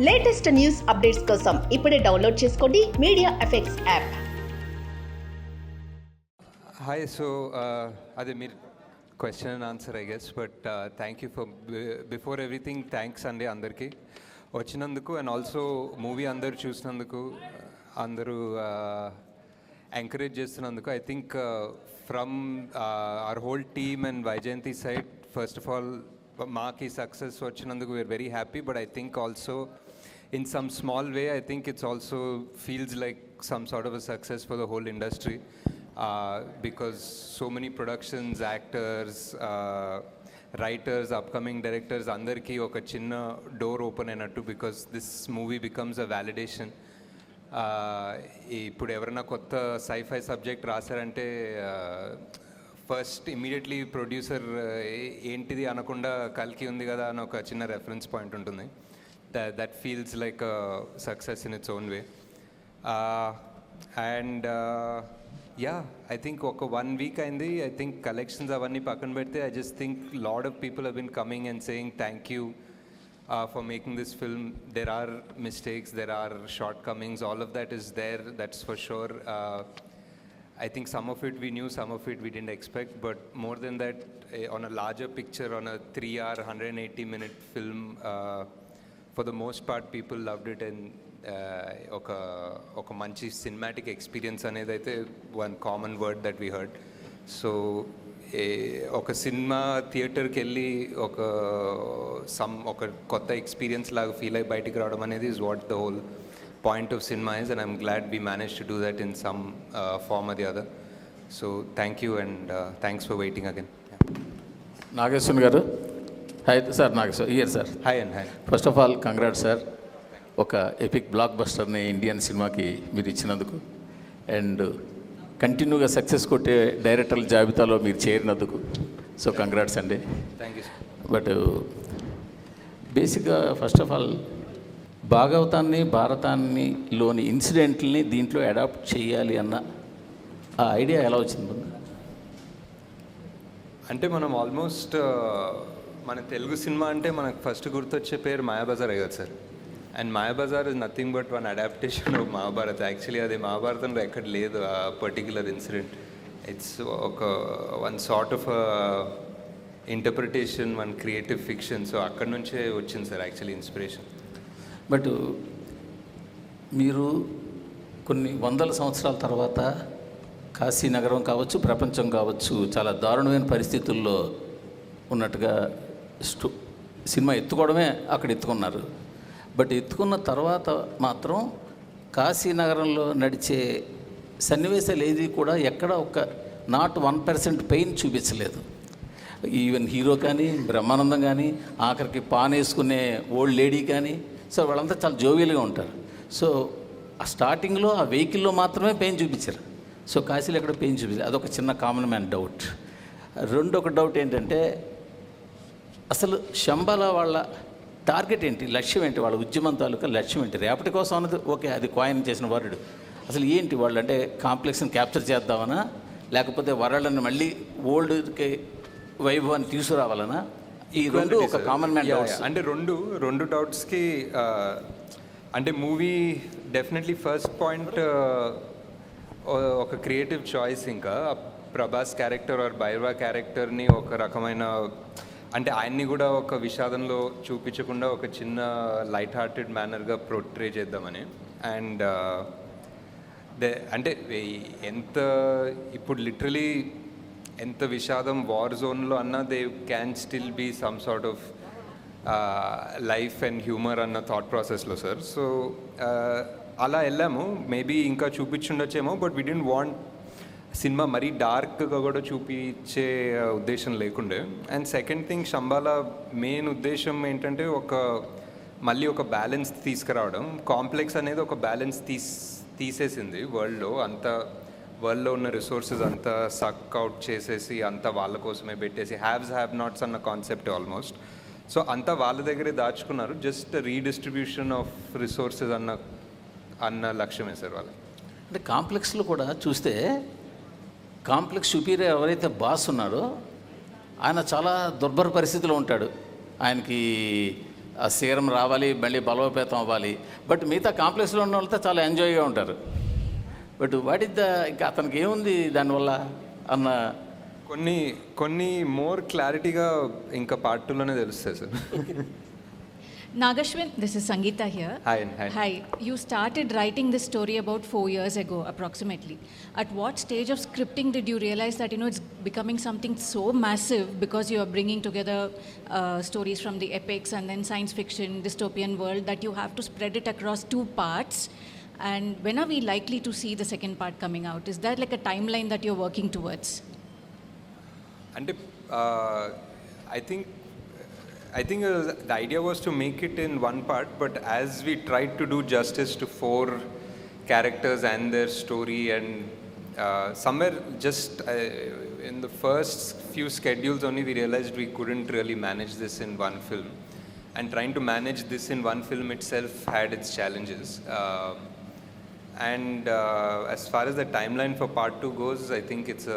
Latest news updates కోసం ఇప్పుడే download చేసుకోండి media effects app. Hi, so Adi meer question and answer I guess, but thank you for before everything thanks andi andarki vachinanduku and also movie andaru chusnanduku andaru encourage చేస్తున్నందుకు. I think from our whole team and Vaijayanti side, first of all maaki success vachinanduku we are very happy, but I think also in some small way I think it's also feels like some sort of a success for the whole industry. Because so many productions, actors, writers, upcoming directors, andarki oka chinna door open ainattu, because this movie becomes a validation. ఇప్పుడు ఎవరైనా కొత్త sci-fi subject రాశారంటే first immediately producer ఏంటిది అనకుండా కల్కి ఉంది కదా అని ఒక చిన్న రెఫరెన్స్ పాయింట్ ఉంటుంది. That feels like success in its own way. And yeah, I think ఒక 1 week అయింది. I think collections అవన్నీ పక్కన పెడితే I just think lot of people have been coming and saying thank you for making this film. There are mistakes, there are shortcomings, all of that is there, that's for sure. I think some of it we knew, some of it we didn't expect, but more than that, on a larger picture, on a 3-hour 180-minute film, for the most part people loved it. And ఒక మంచి cinematic experience అనేది అయితే one common word that we heard. So ఒక cinema థియేటర్కి వెళ్ళి ఒక కొత్త experience లాగా ఫీల్ అయ్యి బయటికి రావడం అనేది is what the whole point of cinema is, and I'm glad we manage to do that in some form or the other. So thank you and thanks for waiting again. Nageshwar garu, hi sir. Nageshwar here sir. Hi and hi. First of all congrats sir, ఒక epic బ్లాక్ బస్టర్ని Indian సినిమాకి మీరు ఇచ్చినందుకు, and కంటిన్యూగా success కొట్టే డైరెక్టర్ల జాబితాలో మీరు చేరినందుకు. సో కంగ్రాట్స్ అండి. Thank you. బట్ బేసిక్గా ఫస్ట్ ఆఫ్ ఆల్ భారతాన్ని లోని ఇన్సిడెంట్ని దీంట్లో అడాప్ట్ చేయాలి అన్న ఆ ఐడియా ఎలా వచ్చింది? అంటే మనం ఆల్మోస్ట్ మన తెలుగు సినిమా అంటే మనకు ఫస్ట్ గుర్తొచ్చే పేరు మాయాబజార్ కదా sir. And Mayabazar is nothing but one adaptation of Mahabharat. Actually అది మహాభారతంలో ఎక్కడ లేదు ఆ particular incident. It's one sort of interpretation, one creative fiction. So అక్కడ నుంచే వచ్చింది సార్ యాక్చువల్లీ ఇన్స్పిరేషన్. బట్ మీరు కొన్ని వందల సంవత్సరాల తర్వాత కాశీ నగరం కావచ్చు, ప్రపంచం కావచ్చు, చాలా దారుణమైన పరిస్థితుల్లో ఉన్నట్టుగా సినిమా ఎత్తుకోవడమే అక్కడ ఎత్తుకున్నారు. బట్ ఎత్తుకున్న తర్వాత మాత్రం కాశీ నగరంలో నడిచే సన్నివేశాలు ఏది కూడా ఎక్కడ ఒక నాట్ 1% పెయిన్ చూపించలేదు. ఈవెన్ హీరో కానీ, బ్రహ్మానందం కానీ, ఆఖరికి పాన్ వేసుకునే ఓల్డ్ లేడీ కానీ, సో వాళ్ళంతా చాలా జోవియల్గా ఉంటారు. సో ఆ స్టార్టింగ్లో ఆ వెహికల్లో మాత్రమే పెయిన్ చూపించారు. సో కాశీలో ఎక్కడ పెయిన్ చూపించారు. అదొక చిన్న కామన్ మ్యాన్ డౌట్. రెండొక డౌట్ ఏంటంటే, అసలు శంబాల వాళ్ళ టార్గెట్ ఏంటి, లక్ష్యం ఏంటి, వాళ్ళ ఉద్యమం తాలూకా లక్ష్యం ఏంటి? రేపటి కోసం అన్నది ఓకే, అది కాయిన్ చేసిన వరల్డ్. అసలు ఏంటి వాళ్ళు అంటే కాంప్లెక్స్ని క్యాప్చర్ చేద్దామనా, లేకపోతే వరల్డ్ని మళ్ళీ ఓల్డ్కి వైభవాన్ని తీసుకురావాలనా? ఈ రెండు ఒక కామన్ మ్యాన్ డౌట్స్. అంటే రెండు డౌట్స్కి అంటే మూవీ డెఫినెట్లీ ఫస్ట్ పాయింట్ ఒక క్రియేటివ్ చాయిస్. ఇంకా ప్రభాస్ క్యారెక్టర్ ఆర్ భైరవ క్యారెక్టర్ని ఒక రకమైన అంటే ఆయన్ని కూడా ఒక విషాదంలో చూపించకుండా ఒక చిన్న లైట్ హార్టెడ్ మేనర్గా పోర్ట్రే చేద్దామని. అండ్ అంటే ఎంత ఇప్పుడు లిటరలీ ఎంత విషాదం వార్ జోన్లో అన్నా they can still be some sort of life and humour అన్న థాట్ ప్రాసెస్లో సార్. సో అలా వెళ్ళాము. మేబీ ఇంకా చూపించుండొచ్చేమో, but we don't want cinema మరీ డార్క్గా కూడా చూపించే ఉద్దేశం లేకుండే. And second thing, Shambala main ఉద్దేశం ఏంటంటే మళ్ళీ ఒక బ్యాలెన్స్ తీసుకురావడం. కాంప్లెక్స్ అనేది ఒక బ్యాలెన్స్ తీసేసింది వరల్డ్లో. వరల్డ్లో ఉన్న రిసోర్సెస్ అంతా సక్ అవుట్ చేసేసి అంతా వాళ్ళ కోసమే పెట్టేసి హ్యావ్స్ హ్యావ్ నాట్స్ అన్న కాన్సెప్ట్ ఆల్మోస్ట్. సో అంతా వాళ్ళ దగ్గరే దాచుకున్నారు. జస్ట్ రీడిస్ట్రిబ్యూషన్ ఆఫ్ రిసోర్సెస్ అన్న లక్ష్యమే సార్ వాళ్ళకి. అంటే కాంప్లెక్స్లో కూడా చూస్తే కాంప్లెక్స్ సుపీరియర్ ఎవరైతే బాస్ ఉన్నారో ఆయన చాలా దుర్భర పరిస్థితిలో ఉంటాడు. ఆయనకి ఆ సీరం రావాలి, మళ్ళీ బలోపేతం అవ్వాలి. బట్ మిగతా కాంప్లెక్స్లో ఉన్న వాళ్ళతో చాలా ఎంజాయ్గా ఉంటారు. బట్ వాట్ ఇస్ ద, ఇంకా అతనికి ఏముంది దానివల్ల అన్న కొన్ని మోర్ క్లారిటీగా ఇంకా పార్ట్ 2లోనే తెలుస్తాయి sir. Nagashwin, this is Sangeeta here. Hi. Hi. You started writing this story about 4 years ago, approximately. At what stage of scripting did you realize that, it's becoming something so massive because you are bringing together stories from the epics and then science fiction, dystopian world, that you have to spread it across 2 parts? And when are we likely to see the second part coming out? Is there like a timeline that you're working towards? అంటే I think the idea was to make it in one part, but as we tried to do justice to 4 characters and their story, and somewhere just in the first few schedules only we realized we couldn't really manage this in one film, and trying to manage this in one film itself had its challenges. And as far as the timeline for part 2 goes, I think it's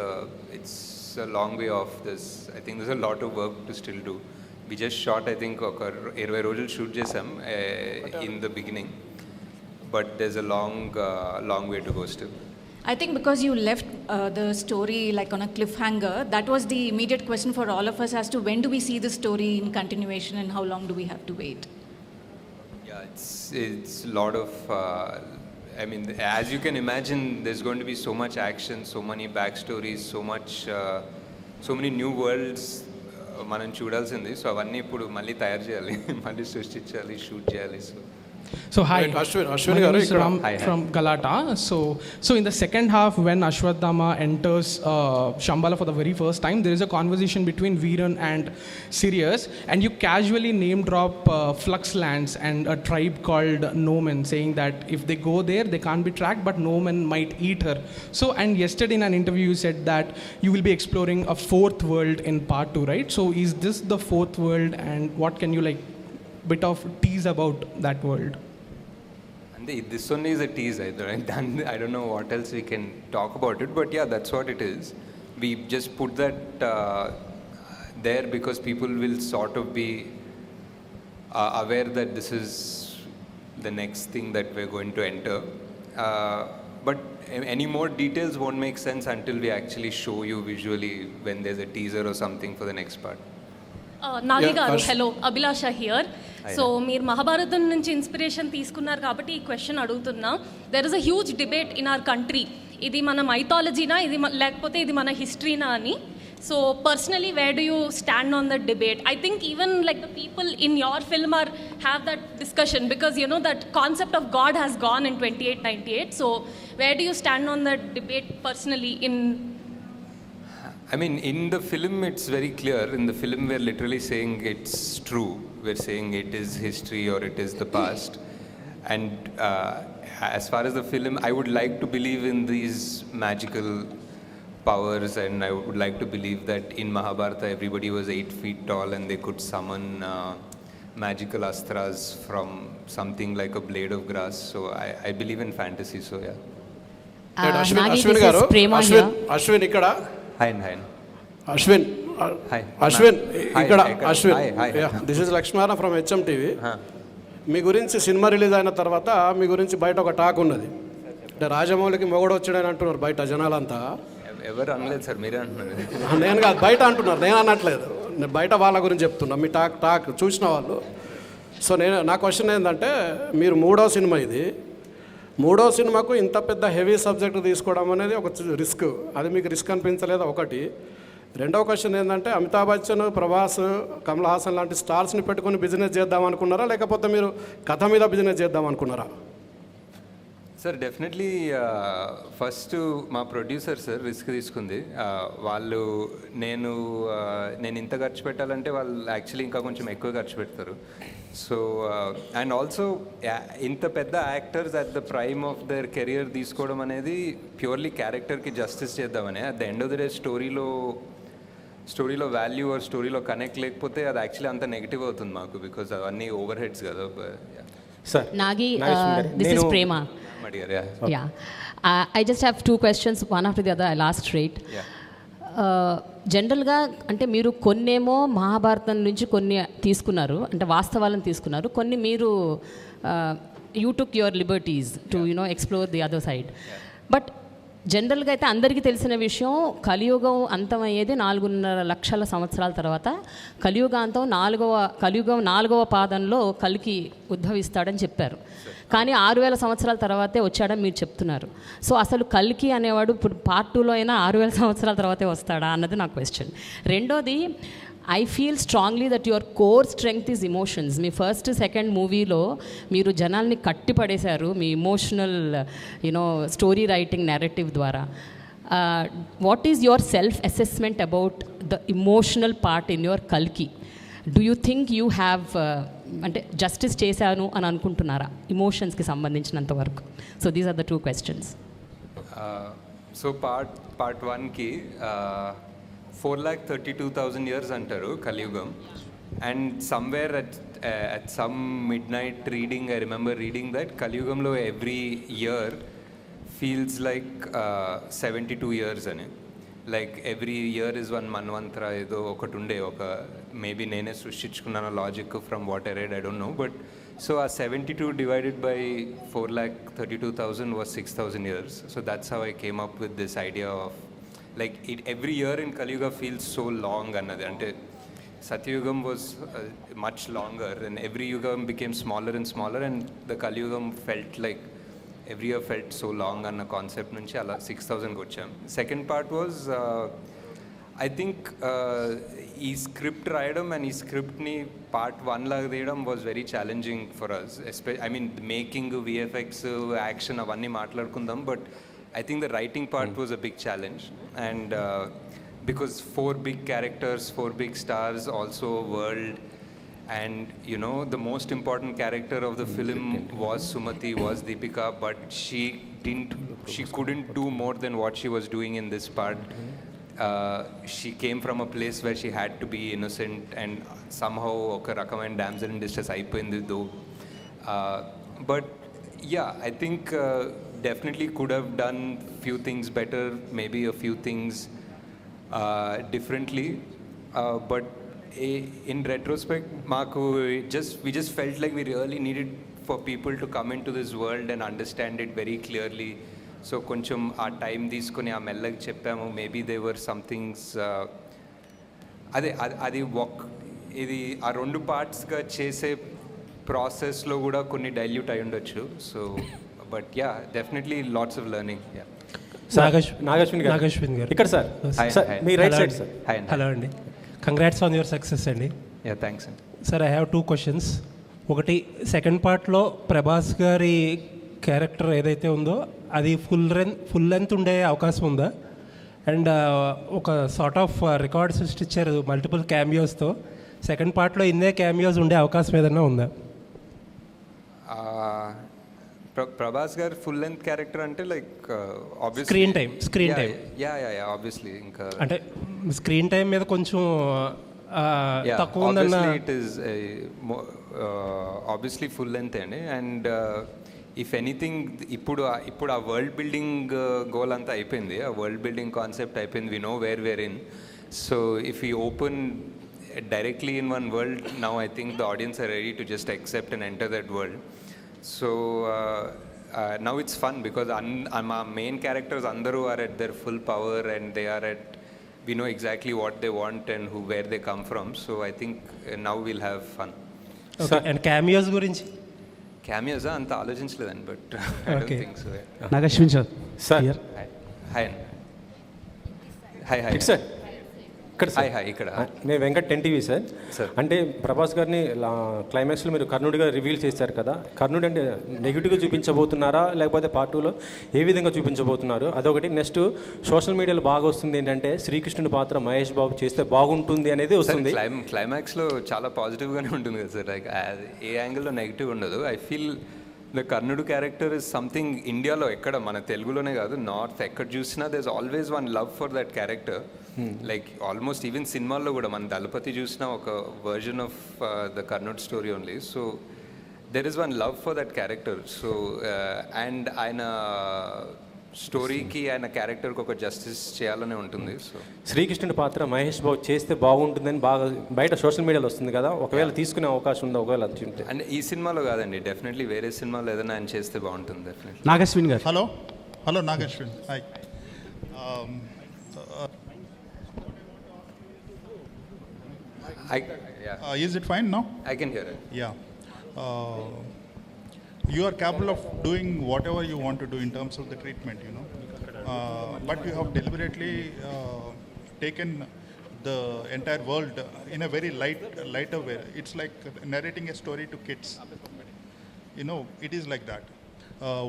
a long way off. I think there's a lot of work to still do. We just shot, I think, 20 రోజులు shoot చేసాం in the beginning, but there's a long way to go still. I think because you left the story like on a cliffhanger, that was the immediate question for all of us as to when do we see the story in continuation and how long do we have to wait? Yeah, it's a lot of, I mean, as you can imagine, there's going to be so much action, so many backstories, so many new worlds మనం చూడాల్సింది. So అవన్నీ ఇప్పుడు మళ్ళీ తయారు చేయాలి, మళ్ళీ సృష్టించాలి, shoot చేయాలి. So hi, Ashwin my name is garu, Ram Hi. from Galata. So in the second half, when Ashwatthama enters Shambhala for the very first time, there is a conversation between Veeran and Sirius, and you casually name drop Flux Lands and a tribe called Nomen, saying that if they go there, they can't be tracked, but Nomen might eat her. So, and yesterday in an interview, you said that you will be exploring a 4th world in part 2, right? So is this the 4th world, and what can you bit of tease about that world? And this only is a tease. I don't know what else we can talk about it, but yeah, that's what it is. We just put that there because people will sort of be aware that this is the next thing that we're going to enter. But any more details won't make sense until we actually show you visually when there's a teaser or something for the next part. Nagi గారు, first- hello, Abhilasha here. So మీరు మహాభారతం నుంచి inspiration తీసుకున్నారు కాబట్టి ఈ question అడుగుతున్నా. There is a huge debate in our country, ఇది మన మైథాలజీనా, ఇది లేకపోతే ఇది మన హిస్టరీనా అని. So personally where do you stand on that debate? I think even like the people in your film or have that discussion because you know that concept of God has gone in 2898. So where do you stand on that debate personally in? I mean, in the film, it's very clear. In the film, we're literally saying it's true. We're saying it is history or it is the past. And as far as the film, I would like to believe in these magical powers, and I would like to believe that in Mahabharata, everybody was 8 feet tall and they could summon magical astras from something like a blade of grass. So I believe in fantasy, so yeah. Ashwin garu, Ashwin ఇక్కడ, Hi. Ashwin Hi. Ashwin Hi, ఇక్కడ, hi, Ashwin, hi. This is Lakshmana from HM TV. మీ గురించి cinema release అయిన తర్వాత మీ గురించి బయట ఒక talk ఉన్నది, అంటే రాజమౌళికి మొగడు వచ్చాడని అంటున్నారు బయట జనాలంతా. ఎవరు అనలేదు సార్, మీరే అంటున్నారు. నేను కాదు, బయట అంటున్నారు, నేను అనట్లేదు. నేను బయట వాళ్ళ గురించి చెప్తున్నా, మీ టాక్ చూసిన వాళ్ళు. సో నా క్వశ్చన్ ఏంటంటే, మీరు 3వ సినిమా ఇది, 3వ సినిమాకు ఇంత పెద్ద హెవీ సబ్జెక్ట్ తీసుకోవడం అనేది ఒక రిస్క్. అది మీకు రిస్క్ అనిపించలేదా? ఒకటి. 2వ క్వశ్చన్ ఏంటంటే, అమితాబ్ బచ్చన్, ప్రభాస్, కమల్ హాసన్ లాంటి స్టార్స్ని పెట్టుకొని బిజినెస్ చేద్దాం అనుకున్నారా, లేకపోతే మీరు కథ మీద బిజినెస్ చేద్దాం అనుకున్నారా? సార్ డెఫినెట్లీ ఫస్ట్ మా ప్రొడ్యూసర్ సార్ రిస్క్ తీసుకుంది. వాళ్ళు నేను ఇంత ఖర్చు పెట్టాలంటే వాళ్ళు యాక్చువల్లీ ఇంకా కొంచెం ఎక్కువ ఖర్చు పెడతారు. సో అండ్ ఆల్సో ఇంత పెద్ద actors at the prime of their career తీసుకోవడం అనేది ప్యూర్లీ క్యారెక్టర్కి జస్టిస్ చేద్దామని. At the end of the day స్టోరీలో వాల్యూ ఆర్ స్టోరీలో కనెక్ట్ లేకపోతే అది యాక్చువల్లీ అంత నెగిటివ్ అవుతుంది మాకు, బికాజ్ అవన్నీ ఓవర్ హెడ్స్ కదా. Sir, Nagi, this is Prema. అడిగారు. Yeah. I just have 2 questions, one after the other. I'll ask straight. Yeah. జనరల్గా అంటే మీరు కొన్నేమో మహాభారతం నుంచి కొన్ని తీసుకున్నారు, అంటే వాస్తవాలను తీసుకున్నారు, కొన్ని మీరు you took your liberties to explore the other side. But జనరల్గా అయితే అందరికీ తెలిసిన విషయం, కలియుగం అంతమయ్యేది 4.5 లక్షల సంవత్సరాల తర్వాత. కలియుగం 4వ పాదంలో కలికి ఉద్భవిస్తాడని చెప్పారు. కానీ 6000 సంవత్సరాల తర్వాతే వచ్చాడని మీరు చెప్తున్నారు. సో అసలు కల్కి అనేవాడు ఇప్పుడు పార్ట్ 2లో అయినా 6000 సంవత్సరాల తర్వాతే వస్తాడా అన్నది నా క్వశ్చన్. రెండోది, I feel strongly that your core strength is emotions. మీ ఫస్ట్ సెకండ్ మూవీలో మీరు జనాల్ని కట్టిపడేశారు మీ ఇమోషనల్ స్టోరీ రైటింగ్ నెరేటివ్ ద్వారా. What is your self assessment about the emotional part in your కల్కి? Do you think you have అంటే justice చేశాను అని అనుకుంటున్నారా ఇమోషన్స్కి సంబంధించినంత వరకు? So these are the 2 questions. So part 1కి 4,32,000 years అంటారు కలియుగం. And somewhere at some midnight reading, I remember reading that కలియుగంలో every year feels like 72 years అని. Like every year is one మన్వంతర ఏదో ఒకటి ఉండే, ఒక మేబీ నేనే సృష్టించుకున్నాను logic from what I read, I don't know. But so ఆ 72 divided by 4,32,000 was 6,000 years. So that's how I came up with this idea of like every year in Kaliyuga feels so long annadi. Ante Satyugam was much longer and every yugam became smaller and smaller, and the Kaliyugam felt like every year felt so long అన్న concept నుంచి అలా 6,000కి వచ్చాం. Second part was I think ఈ script రాయడం and ఈ స్క్రిప్ట్ని part 1 లాగా తీయడం was very challenging for us. I mean making, VFX, action అవన్నీ మాట్లాడుకుందాం, but I think the writing part was a big challenge, and because 4 big characters, 4 big stars, also a world, and the most important character of the film was Sumati, was Deepika, but she couldn't do more than what she was doing in this part. She came from a place where she had to be innocent, and somehow oka rakamaina damsel in distress ayipoyindi though. But yeah, I think definitely could have done few things better, maybe a few things differently, but in retrospect we just felt like we really needed for people to come into this world and understand it very clearly. So koncham aa time తీసుకొని ఆ మెల్లగా చెప్పాము. maybe there were some things అది ఇది ఆ 2 పార్ట్స్గా చేసే ప్రాసెస్లో కూడా కొన్ని డైల్యూట్ అయి ఉండొచ్చు. So but ya, definitely lots of learning. Ya. Nag Ashwin గారు ఇక్కడ సార్, మీ రైట్ సైడ్ సార్. హలో అండి, కంగ్రాట్స్ ఆన్ యువర్ సక్సెస్ అండి. యా, థ్యాంక్స్ అండి. Sir, I have 2 questions. ఒకటి, సెకండ్ పార్ట్లో ప్రభాస్ గారి క్యారెక్టర్ ఏదైతే ఉందో అది ఫుల్ లెంత్ ఉండే అవకాశం ఉందా? అండ్ ఒక సార్ట్ ఆఫ్ రికార్డ్ సృష్టించారు మల్టిపుల్ క్యామియోస్తో. సెకండ్ పార్ట్లో ఇన్నే క్యామియోస్ ఉండే అవకాశం ఏదైనా ఉందా? ప్రభాస్ గారు ఫుల్ లెంత్ క్యారెక్టర్ అంటే like obviously screen time yeah obviously ఇంకా అంటే స్క్రీన్ టైం మీద కొంచెం తక్కువ ఉందన్న. It is obviously full length అండి. అండ్ ఇఫ్ ఎనీథింగ్ ఇప్పుడు ఆ వరల్డ్ బిల్డింగ్ గోల్ అంతా అయిపోయింది, ఆ వరల్డ్ బిల్డింగ్ కాన్సెప్ట్ అయిపోయింది. We know where in. So if you open directly in one world, now I think the audience are ready to just accept and enter that world. So now it's fun because our main characters andaru are at their full power, and they are we know exactly what they want and where they come from. So I think now we'll have fun. Okay. And cameos gurinchi? Cameos anta ఆలోచించలేదండి, but I don't think so. Nagashwin sir. Sir. Hi. It's sir. ఇక్కడ నేను Venkat 10TV sir. అంటే ప్రభాస్ గారిని క్లైమాక్స్లో మీరు కర్ణుడిగా reveal చేశారు కదా, కర్ణుడు అంటే నెగిటివ్గా చూపించబోతున్నారా లేకపోతే పార్ట్ 2లో ఏ విధంగా చూపించబోతున్నారు? అదొకటి. నెక్స్ట్, సోషల్ మీడియాలో బాగా వస్తుంది ఏంటంటే శ్రీకృష్ణుడి పాత్ర మహేష్ బాబు చేస్తే బాగుంటుంది అనేది వస్తుంది. క్లైమాక్స్లో చాలా పాజిటివ్గానే ఉంటుంది కదా సార్, లైక్ ఏ యాంగిల్లో నెగిటివ్ ఉండదు. ఐ ఫీల్ ద కర్ణుడు క్యారెక్టర్ ఇస్ సంథింగ్ ఇండియాలో ఎక్కడ, మన తెలుగులోనే కాదు, నార్త్ ఎక్కడ చూసినా there is always one love for that character. Like almost even సినిమాల్లో కూడా మన దళపతి చూసిన ఒక వర్జన్ ఆఫ్ ద కర్ణుడ్ story only. So there is one love for that character. So and ఆయన స్టోరీకి ఆయన క్యారెక్టర్కి ఒక జస్టిస్ చేయాలనే ఉంటుంది. సో శ్రీకృష్ణుడి పాత్ర మహేష్ బాబు చేస్తే బాగుంటుందని బాగా బయట సోషల్ మీడియాలో వస్తుంది కదా, ఒకవేళ తీసుకునే అవకాశం ఉందా ఒకవేళ అది ఉంటే? అంటే ఈ సినిమాలో కాదండి, డెఫినెట్లీ వేరే సినిమాలో ఏదైనా ఆయన చేస్తే బాగుంటుంది డెఫినెట్లీ. నాగశ్విన్ గారు. Hello Nag Ashwin, hi. Is it fine now? I can hear it. Yeah. You are capable of doing whatever you want to do in terms of the treatment, you know. But you have deliberately taken the entire world in a very lighter way. It's like narrating a story to kids. You know, it is like that.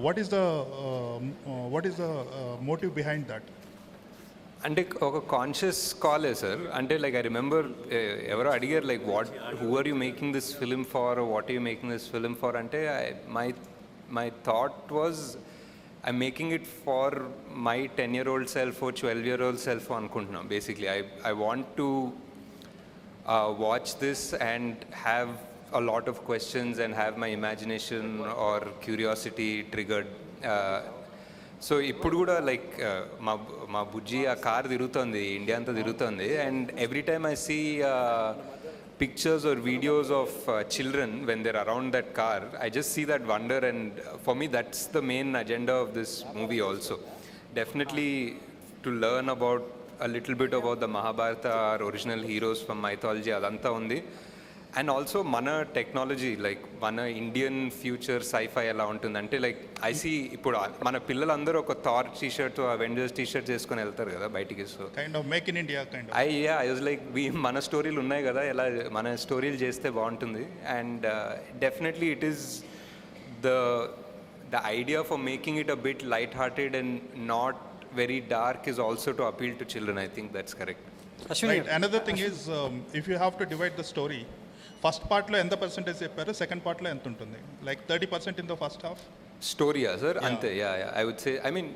What is the motive behind that? అంటే ఒక conscious కాలే sir. అంటే like I remember ఎవరో అడిగారు like who are you making this film for, what you making this film for అంటే my thought was I making it for my 10-year-old self, 12-year-old self అనుకుంటున్నాం basically. I want to watch this and have a lot of questions and have my imagination or curiosity triggered. So ఇప్పుడు కూడా like మా బుజ్జి ఆ car తిరుగుతుంది, India అంతా తిరుగుతుంది, and every time I see pictures or videos of children when they're around that car, I just see that wonder, and for me that's the main agenda of this movie also. Definitely to learn about a little bit about the Mahabharata, our original heroes from mythology, adanta undi. And also mana technology, like mana Indian future sci-fi ఎలా ఉంటుంది అంటే like I see ఇప్పుడు మన పిల్లలందరూ ఒక Thar T-shirt, Avengers T-shirt చేసుకొని వెళ్తారు కదా బయటికి. So Kind of make in India kind of. I was like మన స్టోరీలు ఉన్నాయి కదా, ఎలా మన స్టోరీలు చేస్తే బాగుంటుంది. And definitely it is the idea for making it a bit light hearted and not very dark is also to appeal to children. I think that's correct. Right. Another thing is, if you have to divide the story, first పార్ట్లో ఎంత percentage చెప్పారు, second పార్ట్లో ఎంత ఉంటుంది? Like 30% in the first half స్టోరీయా sir? అంతే. I would say, I mean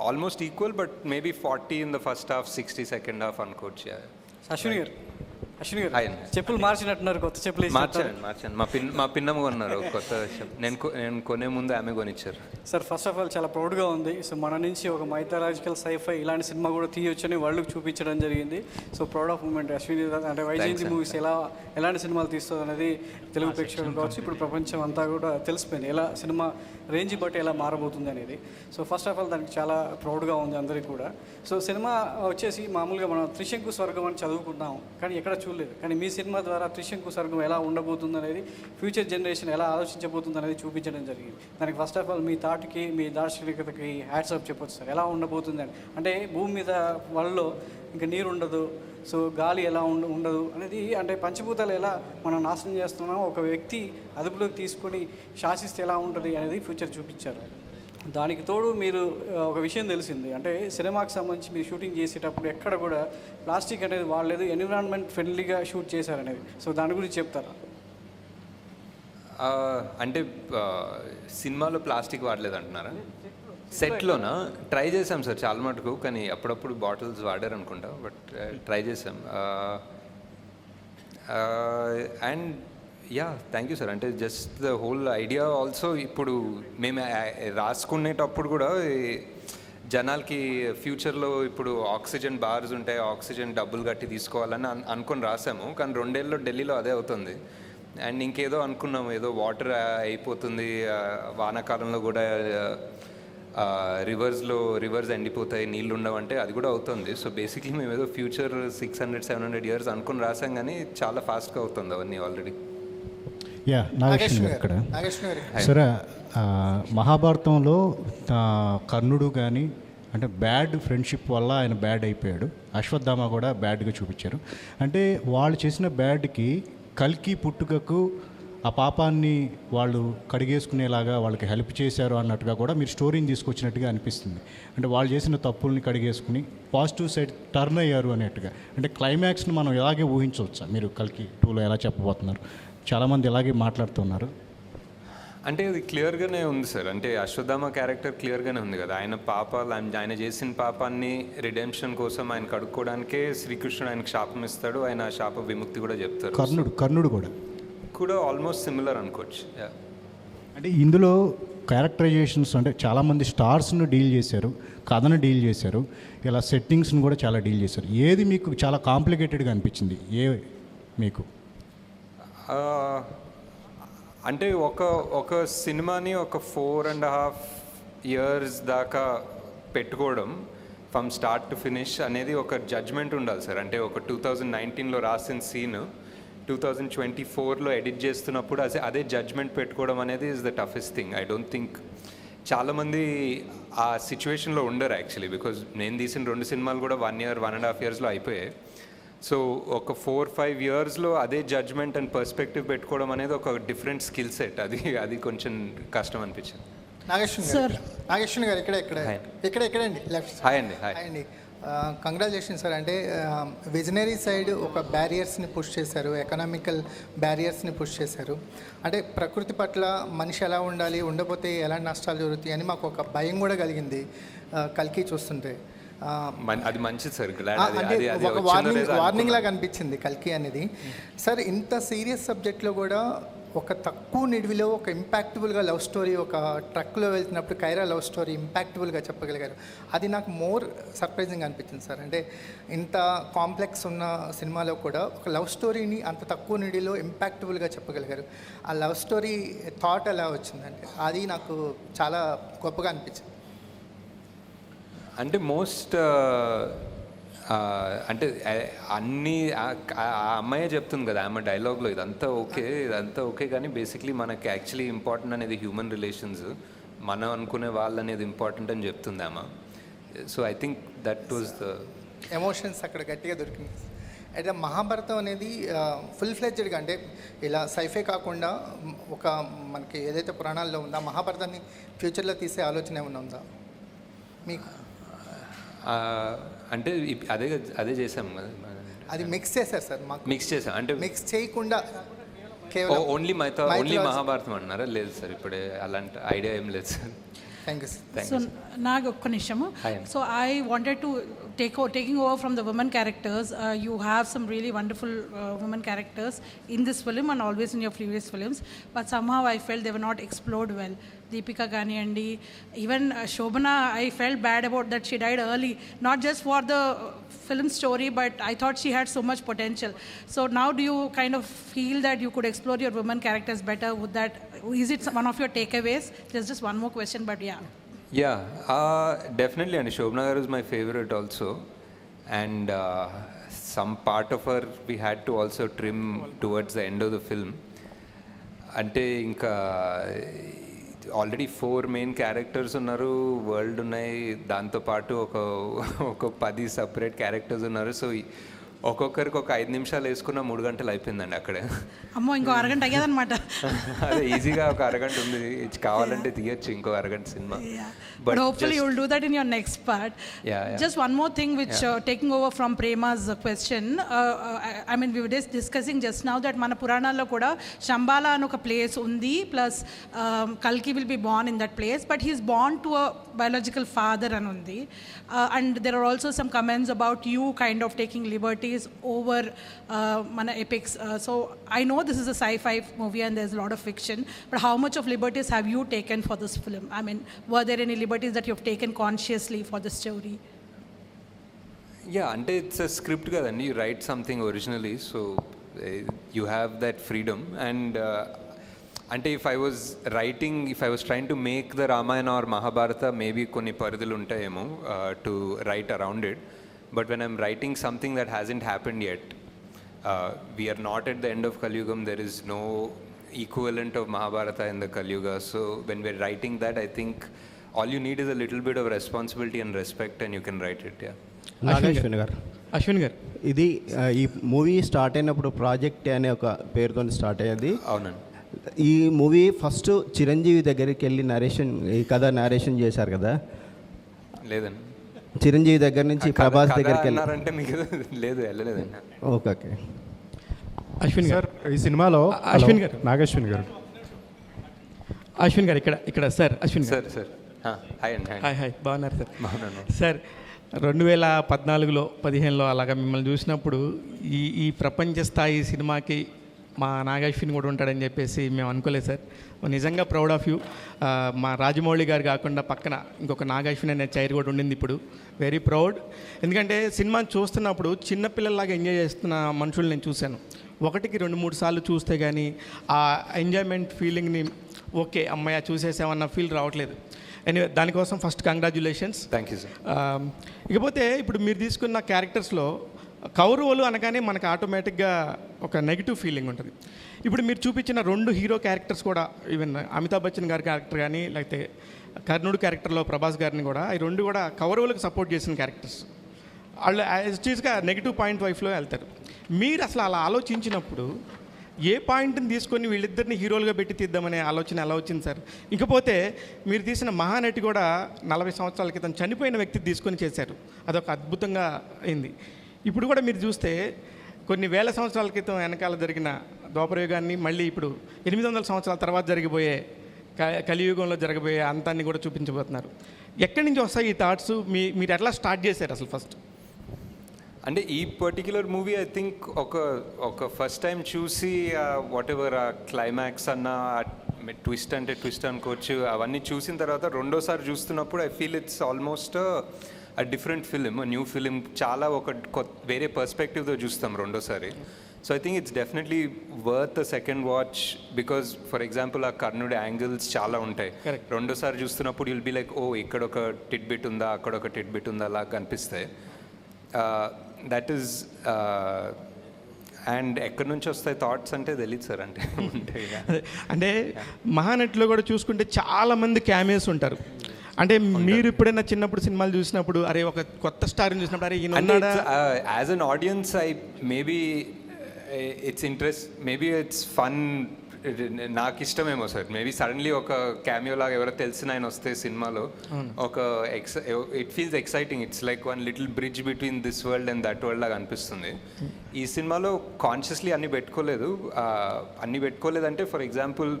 almost equal, but maybe 40 in the first half, 60 second half అనుకోవచ్చు. అశ్విని గారు చెప్పులు మార్చినట్టున్నారు, కొత్త చెప్పులు మార్చాను. మా పిన్నమ్మ కొన్నారు కొత్త చెప్పు. నేను కొనే ముందు ఆమె కొనిచ్చారు. సార్ ఫస్ట్ ఆఫ్ ఆల్ చాలా ప్రౌడ్గా ఉంది. సో మన నుంచి ఒక మైథలాజికల్ సైఫై ఇలాంటి సినిమా కూడా తీయొచ్చని వాళ్ళకి చూపించడం జరిగింది. So proud of moment Ashwini. అంటే వైజయంతి మూవీస్ ఎలాంటి సినిమాలు తీస్తుంది అనేది తెలుగు ప్రేక్షకులు కావచ్చు, ఇప్పుడు ప్రపంచం అంతా కూడా తెలిసిపోయింది ఎలా సినిమా రేంజ్ బట్టి ఎలా మారబోతుంది అనేది. సో ఫస్ట్ ఆఫ్ ఆల్ దానికి చాలా ప్రౌడ్గా ఉంది అందరికీ కూడా. సో సినిమా వచ్చేసి మామూలుగా మనం త్రిశంకు స్వర్గం అని చదువుకుంటాం, కానీ ఎక్కడ చూడలేదు. కానీ మీ సినిమా ద్వారా త్రిశంకు స్వర్గం ఎలా ఉండబోతుంది అనేది, ఫ్యూచర్ జనరేషన్ ఎలా ఆలోచించబోతుంది అనేది చూపించడం జరిగింది. దానికి ఫస్ట్ ఆఫ్ ఆల్ మీ థాట్కి, మీ దార్శనికతకి హ్యాట్స్ ఆఫ్ చెప్పొచ్చు సార్. ఎలా ఉండబోతుంది అని అంటే భూమి మీద వాళ్ళలో ఇంకా నీరు ఉండదు, సో గాలి ఎలా ఉండదు అనేది, అంటే పంచభూతాలు ఎలా మనం నాశనం చేస్తున్నామో ఒక వ్యక్తి అదుపులోకి తీసుకొని శాసిస్తే ఎలా ఉంటుంది అనేది ఫ్యూచర్ చూపించారు. దానికి తోడు మీరు ఒక విషయం తెలిసింది, అంటే సినిమాకి సంబంధించి మీరు షూటింగ్ చేసేటప్పుడు ఎక్కడ కూడా ప్లాస్టిక్ అనేది వాడలేదు, ఎన్విరాన్మెంట్ ఫ్రెండ్లీగా షూట్ చేశారనేది. సో దాని గురించి చెప్తారా? అంటే సినిమాలో ప్లాస్టిక్ వాడలేదు అంటున్నారా? సెట్లోనా? ట్రై చేసాం సార్ చాలా మటుకు, కానీ అప్పుడప్పుడు బాటిల్స్ వాడారు అనుకుంటా, బట్ ట్రై చేసాం. And yeah, thank you sir. అంటే just the whole idea also, ఇప్పుడు మేము రాసుకునేటప్పుడు కూడా జనాలకి ఫ్యూచర్లో ఇప్పుడు ఆక్సిజన్ బార్స్ ఉంటాయి, ఆక్సిజన్ డబ్బులు కట్టి తీసుకోవాలని అనుకొని రాసాము, కానీ 2 ఏళ్ళలో ఢిల్లీలో అదే అవుతుంది. అండ్ ఇంకేదో అనుకున్నాము, ఏదో వాటర్ అయిపోతుంది, వానాకాలంలో కూడా రివర్స్ ఎండిపోతాయి, నీళ్ళు ఉండవంటే అది కూడా అవుతుంది. సో బేసిక్లీ మేము ఏదో ఫ్యూచర్ 600-700 ఇయర్స్ అనుకుని రాసాం, కానీ చాలా ఫాస్ట్గా అవుతుంది అవన్నీ ఆల్రెడీ. నాగేశ్వరి ఇక్కడ సరే, మహాభారతంలో కర్ణుడు కానీ అంటే బ్యాడ్ ఫ్రెండ్షిప్ వల్ల ఆయన బ్యాడ్ అయిపోయాడు, అశ్వత్థామ కూడా బ్యాడ్గా చూపించారు. అంటే వాళ్ళు చేసిన బ్యాడ్కి కల్కి పుట్టుకకు ఆ పాపాన్ని వాళ్ళు కడిగేసుకునేలాగా వాళ్ళకి హెల్ప్ చేశారు అన్నట్టుగా కూడా మీరు స్టోరీని తీసుకొచ్చినట్టుగా అనిపిస్తుంది. అంటే వాళ్ళు చేసిన తప్పుల్ని కడిగేసుకుని పాజిటివ్ సైడ్ టర్న్ అయ్యారు అనేట్టుగా. అంటే క్లైమాక్స్ని మనం ఇలాగే ఊహించవచ్చా? మీరు కల్కి 2లో ఎలా చెప్పబోతున్నారు? చాలామంది ఇలాగే మాట్లాడుతున్నారు. అంటే అది క్లియర్గానే ఉంది సార్. అంటే అశ్వత్థామ క్యారెక్టర్ క్లియర్గానే ఉంది కదా, ఆయన పాపాలు, ఆయన చేసిన పాపాన్ని రిడెంప్షన్ కోసం ఆయన కడుక్కోవడానికే శ్రీకృష్ణుడు ఆయనకు శాపం ఇస్తాడు, ఆయన శాప విముక్తి కూడా చెప్తారు. కర్ణుడు కూడా ఆల్మోస్ట్ సిమిలర్ అనుకోవచ్చు. అంటే ఇందులో క్యారెక్టరైజేషన్స్ అంటే చాలామంది స్టార్స్ను డీల్ చేశారు, కథను డీల్ చేశారు, ఇలా సెట్టింగ్స్ని కూడా చాలా డీల్ చేశారు. ఏది మీకు చాలా కాంప్లికేటెడ్గా అనిపించింది మీకు? అంటే ఒక సినిమాని ఒక 4.5 years దాకా పెట్టుకోవడం ఫ్రమ్ స్టార్ట్ టు ఫినిష్ అనేది ఒక జడ్జ్మెంట్ ఉండాలి సార్. అంటే ఒక 2019లో రాసిన సీన్ 2024లో ఎడిట్ చేస్తున్నప్పుడు అదే జడ్జ్మెంట్ పెట్టుకోవడం అనేది is the toughest thing. I don't think చాలామంది ఆ సిచ్యువేషన్లో ఉండరు యాక్చువల్లీ, బికాజ్ నేను తీసిన 2 సినిమాలు కూడా 1 year 1.5 yearsలో అయిపోయాయి. సో ఒక 4-5 yearsలో అదే జడ్జ్మెంట్ అండ్ పర్స్పెక్టివ్ పెట్టుకోవడం అనేది ఒక డిఫరెంట్ స్కిల్ సెట్. అది కొంచెం కష్టం అనిపించింది. నాగేశ్వర్ గారు ఇక్కడండి లెఫ్ట్. హాయ్ అండి. హాయ్ అండి. Congratulation sir. అంటే విజనరీ సైడ్ ఒక బ్యారియర్స్ని పుష్ చేశారు, ఎకనామికల్ బ్యారియర్స్ని పుష్ చేశారు. అంటే ప్రకృతి పట్ల మనిషి ఎలా ఉండాలి, ఉండకపోతే ఎలాంటి నష్టాలు జరుగుతాయి అని మాకు ఒక భయం కూడా కలిగింది కల్కి చూస్తుంటే. అది మంచిది సార్. అంటే ఒక వార్నింగ్ లాగా అనిపించింది కల్కి అనేది. సార్ ఇంత సీరియస్ సబ్జెక్ట్లో కూడా ఒక తక్కువ నిడివిలో ఒక ఇంపాక్టబుల్గా లవ్ స్టోరీ, ఒక ట్రక్లో వెళ్తున్నప్పుడు కైరా లవ్ స్టోరీ ఇంపాక్టబుల్గా చెప్పగలిగారు. అది నాకు మోర్ సర్ప్రైజింగ్ అనిపించింది సార్. అంటే ఇంత కాంప్లెక్స్ ఉన్న సినిమాలో కూడా ఒక లవ్ స్టోరీని అంత తక్కువ నిడిలో ఇంపాక్టబుల్గా చెప్పగలిగారు. ఆ లవ్ స్టోరీ థాట్ ఎలా వచ్చిందంటే అది నాకు చాలా గొప్పగా అనిపించింది. అంటే అంటే అన్నీ ఆ అమ్మాయే చెప్తుంది కదా ఆమె డైలాగ్లో, ఇదంతా ఓకే కానీ బేసిక్లీ మనకి యాక్చువల్లీ ఇంపార్టెంట్ అనేది హ్యూమన్ రిలేషన్స్, మనం అనుకునే వాళ్ళు అనేది ఇంపార్టెంట్ అని చెప్తుంది ఆమె. So I think that was the emotions అక్కడ గట్టిగా దొరికింది. అయితే మహాభారతం అనేది ఫుల్ ఫ్లెడ్జ్డ్గా అంటే ఇలా సైఫే కాకుండా ఒక మనకి ఏదైతే పురాణాల్లో ఉందో మహాభారతాన్ని ఫ్యూచర్లో తీసే ఆలోచన ఏమైనా ఉందా మీకు? అంటే అదే చేసాం కదా. అది మిక్స్ చేశారు సార్. మాకు మిక్స్ చేసాం అంటే మిక్స్ చేయకుండా ఓన్లీ మహాభారతం అన్నారా? లేదు సార్, ఇప్పుడే అలాంటి ఐడియా ఏం లేదు sir. Thank you sir. So నాకు ఒక్క నిమిషము. So I wanted to taking over from the women characters. You have some really wonderful women characters in this film and always in your previous films, but somehow I felt they were not explored well. Deepika Ganiyandi, even Shobana, I felt bad about that she died early, not just for the film story, but I thought she had so much potential. So now do you kind of feel that you could explore your women characters better? Is it one of your takeaways? There's just one more question, but yeah, definitely. And Shobana Garu is my favorite also, and some part of her we had to also trim towards the end of the film. Ante inka already 4 main characters unnaru, world unnai, danto paatu oka 10 separate characters unnaru. So ఒక్కొక్కరికి ఒక 5 నిమిషాలు వేసుకున్న 3 గంటలు అయిపోయిందండి అక్కడే. అమ్మో, ఇంకో అరగంట అయ్యేదన్నమాట. అదే ఈజీగా ఒక అరగంట ఉంది, కావాలంటే తీయచ్చు ఇంకో అరగంట cinema. But hopefully you'll do that in your next part. Just one more thing which taking over from Prema's question. I mean we were discussing just now that మన పురాణాల్లో కూడా శంబాల అని ఒక ప్లేస్ ఉంది, ప్లస్ కల్కి will be born in that place, but he is born to a biological father అని ఉంది. And there are also some comments about you kind of taking liberties over మన epics. So I know this is a sci-fi movie and there's a lot of fiction, but how much of liberties have you taken for this film? I mean, were there any liberties that you have taken consciously for the story? Yeah, and it's a script kadandi, you write something originally, so you have that freedom. And ante if I was trying to make the Ramayana or Mahabharata, maybe konni paridulu untayemo to write around it. But when I'm writing something that hasn't happened yet, we are not at the end of Kali Yugam, there is no equivalent of Mahabharata in the Kali Yuga. So when we're writing that, I think all you need is a little bit of responsibility and respect and you can write it. Ashwin గారు ఇది ఈ movie start అయినప్పుడు project అనే ఒక పేరుతో start అయ్యేది. అవునండి. ఈ మూవీ ఫస్ట్ చిరంజీవి దగ్గరికి వెళ్ళి ఈ కథ నారేషన్ చేశారు కదా? లేదండి, చిరంజీవి దగ్గర నుంచి ప్రభాస్ దగ్గరికి వెళ్ళారంటే మీకు లేదు, వెళ్ళలేదండి. ఓకే. అశ్విన్ గారు ఈ సినిమాలో అశ్విన్ గారు ఇక్కడ సార్ అశ్విన్ గారు సార్ హాయ్ బాగున్నారు సార్? సార్ 2014లో 15లో అలాగా మిమ్మల్ని చూసినప్పుడు ఈ ప్రపంచ స్థాయి సినిమాకి మా నాగాశ్విన్ కూడా ఉంటాడని చెప్పేసి మేము అనుకోలేదు సార్. నిజంగా ప్రౌడ్ ఆఫ్ యూ. మా రాజమౌళి గారు కాకుండా పక్కన ఇంకొక నాగాశ్విన్ అనే చైర్ కూడా ఉండింది ఇప్పుడు. Very proud. ఎందుకంటే సినిమాని చూస్తున్నప్పుడు చిన్నపిల్లల్లాగా ఎంజాయ్ చేస్తున్న మనుషులు నేను చూశాను. 1-2-3 సార్లు చూస్తే కానీ ఆ ఎంజాయ్మెంట్ ఫీలింగ్ని ఓకే అమ్మాయి చూసేసామన్న ఫీల్ రావట్లేదు. ఎనీవే దానికోసం first congratulations. Thank you sir. ఇకపోతే ఇప్పుడు మీరు తీసుకున్న క్యారెక్టర్స్లో కౌరవులు అనగానే మనకు ఆటోమేటిక్గా ఒక నెగిటివ్ ఫీలింగ్ ఉంటుంది. ఇప్పుడు మీరు చూపించిన 2 హీరో క్యారెక్టర్స్ కూడా, ఈవెన్ అమితాబ్ బచ్చన్ గారి క్యారెక్టర్ కానీ లేకపోతే కర్ణుడు క్యారెక్టర్లో ప్రభాస్ గారిని కూడా, ఈ 2 కూడా కౌరవులకు సపోర్ట్ చేసిన క్యారెక్టర్స్. వాళ్ళు యాజ్టీస్గా నెగిటివ్ పాయింట్ వైఫ్లో వెళ్తారు. మీరు అసలు అలా ఆలోచించినప్పుడు ఏ పాయింట్ని తీసుకొని వీళ్ళిద్దరిని హీరోలుగా పెట్టి తీద్దామనే ఆలోచన ఎలా వచ్చింది సార్? ఇకపోతే మీరు తీసిన మహానటి కూడా 40 సంవత్సరాల క్రితం చనిపోయిన వ్యక్తి తీసుకొని చేశారు. అదొక అద్భుతంగా అయింది. ఇప్పుడు కూడా మీరు చూస్తే కొన్ని వేల సంవత్సరాల క్రితం వెనకాల జరిగిన ద్వాపరయుగాన్ని మళ్ళీ ఇప్పుడు 800 సంవత్సరాల తర్వాత జరిగిపోయే కలియుగంలో జరగబోయే అంతాన్ని కూడా చూపించబోతున్నారు. ఎక్కడి నుంచి వస్తాయి ఈ థాట్స్? మీరు ఎట్లా స్టార్ట్ చేశారు అసలు ఫస్ట్? అంటే ఈ పర్టిక్యులర్ మూవీ ఐ థింక్ ఒక ఫస్ట్ టైం చూసి వాట్ ఎవర్ ఆ క్లైమాక్స్ అన్న ట్విస్ట్ అంటే ట్విస్ట్ అనుకోవచ్చు, అవన్నీ చూసిన తర్వాత రెండోసారి చూస్తున్నప్పుడు I feel it's almost different film, new film. చాలా వేరే పర్స్పెక్టివ్తో చూస్తాం రెండోసారి. So I think it's definitely worth second watch because for example ఆ కర్ణుడి యాంగిల్స్ చాలా ఉంటాయి. రెండోసారి చూస్తున్నప్పుడు విల్ బి లైక్ ఓ ఇక్కడ ఒక టిట్ బిట్ ఉందా, అక్కడ ఒక టిట్ బిట్ ఉందా అలా కనిపిస్తాయి. దట్ ఈస్ అండ్ ఎక్కడి నుంచి వస్తాయి థాట్స్ అంటే తెలియదు సార్. అంటే ఉంటాయి. అంటే మహానటిలో కూడా చూసుకుంటే చాలామంది క్యామియోస్ ఉంటారు. అంటే మీరు ఎప్పుడైనా చిన్నప్పుడు సినిమాలు చూసినప్పుడు అరే ఒక కొత్త స్టార్ని చూసినప్పుడు అరే ఈయన as an audience I maybe it's interest, maybe it's fun, నాకు ఇష్టమేమో సార్. మేబీ సడన్లీ ఒక క్యామియో లాగా ఎవరో తెలిసిన ఆయన వస్తే సినిమాలో ఒక it feels exciting. It's like one little bridge between this world and that world లాగా అనిపిస్తుంది. ఈ సినిమాలో కాన్షియస్లీ అన్నీ పెట్టుకోలేదంటే for example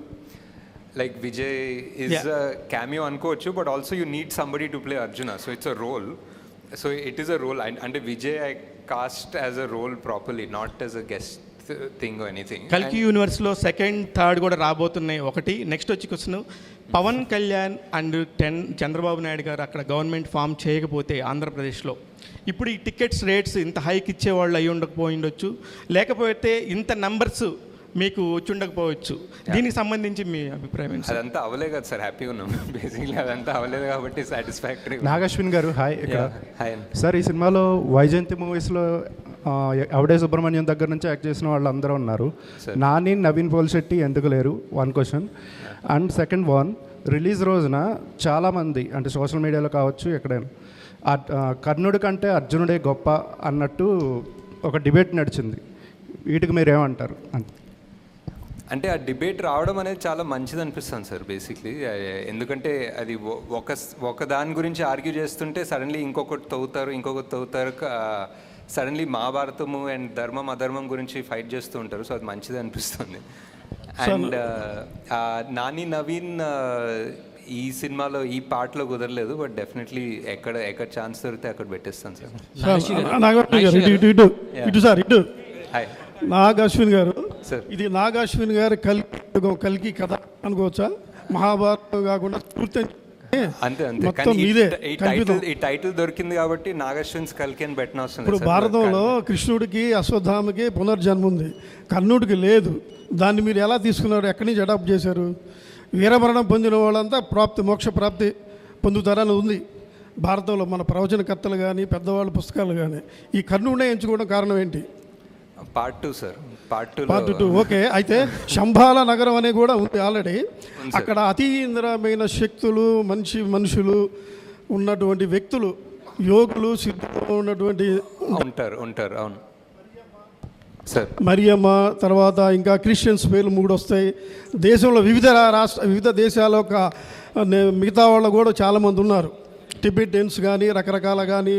like Vijay is a cameo అనుకోవచ్చు, but also you need somebody to play Arjuna, so it's a role. So it is a role, and Vijay I cast as a role properly, not as a guest thing or anything. కల్కి యూనివర్స్లో 2nd, 3rd కూడా రాబోతున్నాయి. ఒకటి next వచ్చి question, Pawan Kalyan and Chandrababu Naidu గారు అక్కడ government form చేయకపోతే ఆంధ్రప్రదేశ్లో ఇప్పుడు ఈ టికెట్స్ రేట్స్ ఇంత హైక్ ఇచ్చేవాళ్ళు అయి ఉండకపోయిండొచ్చు, లేకపోతే ఇంత నంబర్స్ మీకు వచ్చి ఉండకపోవచ్చు. దీనికి సంబంధించి మీ అభిప్రాయం? అదంతా అవలే కదా సార్, హ్యాపీగా ఉన్నాం బేసిక్లీ. అదంతా అవలేదు కాబట్టి సాటిస్ఫాక్టరీ. నాగాశ్విన్ గారు హాయ్. హాయ్ సార్, ఈ సినిమాలో వైజయంతి మూవీస్లో అవడే సుబ్రహ్మణ్యం దగ్గర నుంచి యాక్ట్ చేసిన వాళ్ళు అందరూ ఉన్నారు. నాని, నవీన్ పోల్శెట్టి ఎందుకు లేరు? 1 question. And second one, release రోజున చాలామంది అంటే సోషల్ మీడియాలో కావచ్చు ఎక్కడైనా కర్ణుడి కంటే అర్జునుడే గొప్ప అన్నట్టు ఒక డిబేట్ నడిచింది. వీటికి మీరేమంటారు? అంటే ఆ డిబేట్ రావడం అనేది చాలా మంచిది అనిపిస్తుంది సార్ బేసిక్లీ. ఎందుకంటే అది ఒక దాని గురించి ఆర్గ్యూ చేస్తుంటే సడన్లీ ఇంకొకటి తవ్వుతారు. సడన్లీ మహాభారతము అండ్ ధర్మం అధర్మం గురించి ఫైట్ చేస్తూ ఉంటారు. సో అది మంచిది అనిపిస్తుంది. అండ్ నాని, నవీన్ ఈ సినిమాలో ఈ పార్ట్లో కుదరలేదు, బట్ డెఫినెట్లీ ఎక్కడ ఛాన్స్ దొరికితే అక్కడ పెట్టేస్తాను సార్. హాయ్ నాగాశ్విన్ గారు, ఇది నాగాశ్విన్ గారి కల్కి కథ అనుకోవచ్చా? మహాభారతం కాకుండా పూర్తి అంతే మొత్తం మీదే. ఈ టైటిల్ దొరికింది కాబట్టి నాగాశ్విన్ కల్కి అని పెట్టిన అవసరం. ఇప్పుడు భారతంలో కృష్ణుడికి అశ్వత్థామకి పునర్జన్మ ఉంది, కర్ణుడికి లేదు. దాన్ని మీరు ఎలా తీసుకున్నారు? ఎక్కడి నుంచి అడాప్ట్ చేశారు? వీరమరణం పొందిన వాళ్ళంతా మోక్ష ప్రాప్తి పొందుతారని ఉంది భారతంలో. మన ప్రవచనకర్తలు కానీ పెద్దవాళ్ళ పుస్తకాలు కానీ ఈ కర్ణుడినే ఎంచుకోవడం కారణం ఏంటి? Part 2 sir. Part 2 okay. అయితే శంబాల నగరం అనేది కూడా ఉంది ఆల్రెడీ. అక్కడ అతీంద్రమైన శక్తులు, మనుషులు ఉన్నటువంటి వ్యక్తులు, యోగులు, సిద్ధులు ఉన్నటువంటి ఉంటారు. అవును సార్. మరియమ్మ, తర్వాత ఇంకా క్రిస్టియన్స్ పేర్లు 3 వస్తాయి. దేశంలో వివిధ దేశాల మిగతా వాళ్ళు కూడా చాలామంది ఉన్నారు. టిబెటన్స్ కానీ రకరకాల కానీ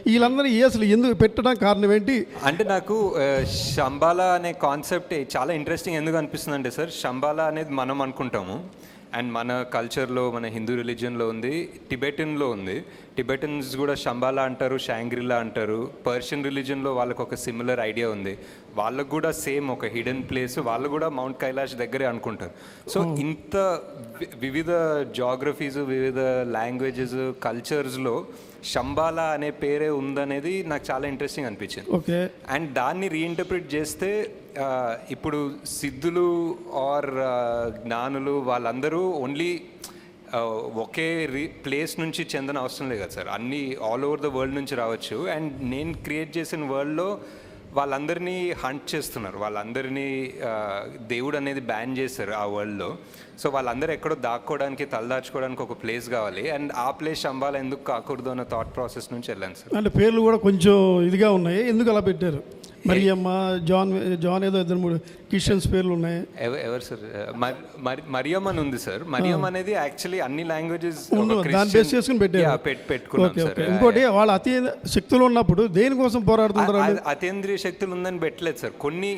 వీళ్ళందరూ అసలు ఎందుకు పెట్టడం కారణం ఏంటి? అంటే నాకు శంబాలా అనే కాన్సెప్ట్ చాలా ఇంట్రెస్టింగ్ ఎందుకు అనిపిస్తుంది అంటే సార్, శంబాలా అనేది మనం అనుకుంటాము, అండ్ మన కల్చర్లో, మన హిందూ రిలీజియన్లో ఉంది, టిబెటన్లో ఉంది. టిబెటన్స్ కూడా శంబాలా అంటారు, షాంగ్రిలా అంటారు. పర్షియన్ రిలీజియన్లో వాళ్ళకు ఒక సిమిలర్ ఐడియా ఉంది. వాళ్ళకు కూడా సేమ్ ఒక హిడెన్ ప్లేస్, వాళ్ళు కూడా మౌంట్ కైలాష్ దగ్గరే అనుకుంటారు. సో ఇంత వివిధ జాగ్రఫీస్, వివిధ లాంగ్వేజెస్, కల్చర్స్లో శంబాలా అనే పేరే ఉందనేది నాకు చాలా ఇంట్రెస్టింగ్ అనిపించింది. అండ్ దాన్ని రీఇంటర్ప్రిట్ చేస్తే ఇప్పుడు సిద్ధులు ఆర్ జ్ఞానులు వాళ్ళందరూ ఓన్లీ ఒకే ప్లేస్ నుంచి చెందని అవసరం లేదు కదా సార్, అన్నీ ఆల్ ఓవర్ ద వరల్డ్ నుంచి రావచ్చు. అండ్ నేను క్రియేట్ చేసిన వరల్డ్లో వాళ్ళందరినీ హంట్ చేస్తున్నారు, వాళ్ళందరినీ దేవుడు అనేది బ్యాన్ చేస్తారు ఆ వరల్డ్లో. సో వాళ్ళందరూ ఎక్కడో దాక్కోవడానికి, తలదాచుకోవడానికి ఒక ప్లేస్ కావాలి. అండ్ ఆ ప్లేస్ శంబాలా ఎందుకు కాకూడదు అన్న థాట్ ప్రాసెస్ నుంచి వెళ్ళాను సార్. అంటే పేర్లు కూడా కొంచెం ఇదిగా ఉన్నాయి, ఎందుకు అలా పెట్టారు? మరియమ్మ, జాన్ ఏదో 2-3 క్రిస్టియన్స్ పేర్లు ఉన్నాయి. ఎవరు సార్? మరియమ్ అని ఉంది సార్. మరియమ్ అనేది యాక్చువల్లీ అన్ని లాంగ్వేజెస్ దాన్ని బేస్ చేసుకుని పెట్టుకున్నాం సార్. ఇంకోటి వాళ్ళు అతి శక్తులు ఉన్నప్పుడు దేనికోసం పోరాడుతుంటారు? అతీంద్రియ శక్తులు ఉందని పెట్టలేదు సార్. కొన్ని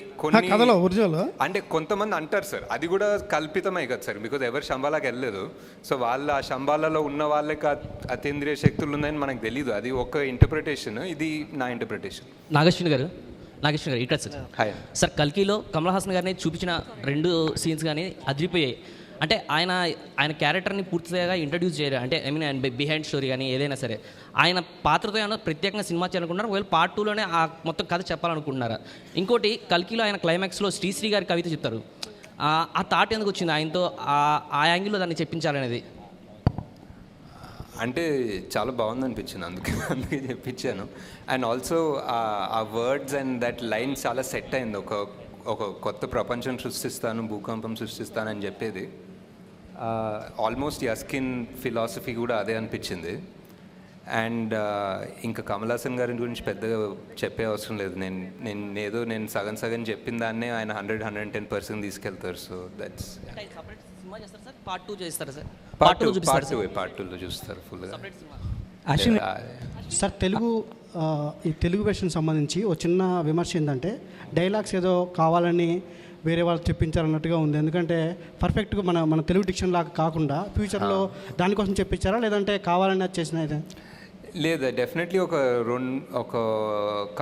కథలో ఒరిజినల్ అంటే కొంతమంది అంటారు సార్, అది కూడా కల్పితమే కదా సార్, బికాజ్ ఎవరు శంబాలాకి వెళ్ళలేదు. సో వాళ్ళు ఆ శంబాలలో ఉన్న వాళ్ళకి అతీంద్రియ శక్తులు ఉన్నాయని మనకు తెలియదు. అది ఒక ఇంటర్ప్రిటేషన్, ఇది నా ఇంటర్ప్రిటేషన్. నాగేశ్వరి గారు ఇక్కడ సార్. సార్, కల్కిలో కమల్ హాసన్ గారిని చూపించిన 2 సీన్స్ కానీ అదిరిపోయాయి. అంటే ఆయన క్యారెక్టర్ని పూర్తిగా ఇంట్రడ్యూస్ చేయరు. అంటే ఐ మీన్ ఆయన బిహైండ్ స్టోరీ కానీ ఏదైనా సరే ఆయన పాత్రతో ఏమైనా ప్రత్యేకంగా సినిమా చేయాలనుకుంటున్నారు, ఒకవేళ పార్ట్ 2లోనే ఆ మొత్తం కథ చెప్పాలనుకుంటున్నారా? ఇంకోటి, కల్కిలో ఆయన క్లైమాక్స్లో శ్రీశ్రీ గారి కవిత చెప్తారు. ఆ థాట్ ఎందుకు వచ్చింది ఆయనతో, ఆ యాంగిల్లో దాన్ని చెప్పించాలనేది? అంటే చాలా బాగుంది అనిపించింది, అందుకే చెప్పించాను. అండ్ ఆల్సో ఆ వర్డ్స్ అండ్ దట్ లైన్ చాలా సెట్ అయింది. ఒక కొత్త ప్రపంచం సృష్టిస్తాను, భూకంపం సృష్టిస్తాను అని చెప్పేది ఆల్మోస్ట్ యస్కిన్ ఫిలాసఫీ కూడా అదే అనిపించింది. అండ్ ఇంకా కమల్ హాసన్ గారి గురించి పెద్దగా చెప్పే అవసరం లేదు. నేను సగం చెప్పిన దాన్నే ఆయన 100-110% తీసుకెళ్తారు. సో దట్స్ పార్ట్ 2 చేస్తారు సార్. పార్ట్ 2లో చూస్తారు ఫుల్గా. సార్, ఈ తెలుగు వెర్షన్ సంబంధించి ఒక చిన్న విమర్శ ఏంటంటే డైలాగ్స్ ఏదో కావాలని వేరే వాళ్ళు చెప్పించారన్నట్టుగా ఉంది. ఎందుకంటే పర్ఫెక్ట్గా మన తెలుగు డిక్షన్ లాగా కాకుండా ఫ్యూచర్లో దానికోసం చెప్పించారా, లేదంటే కావాలని అది చేసిన? లేదా, డెఫినెట్లీ ఒక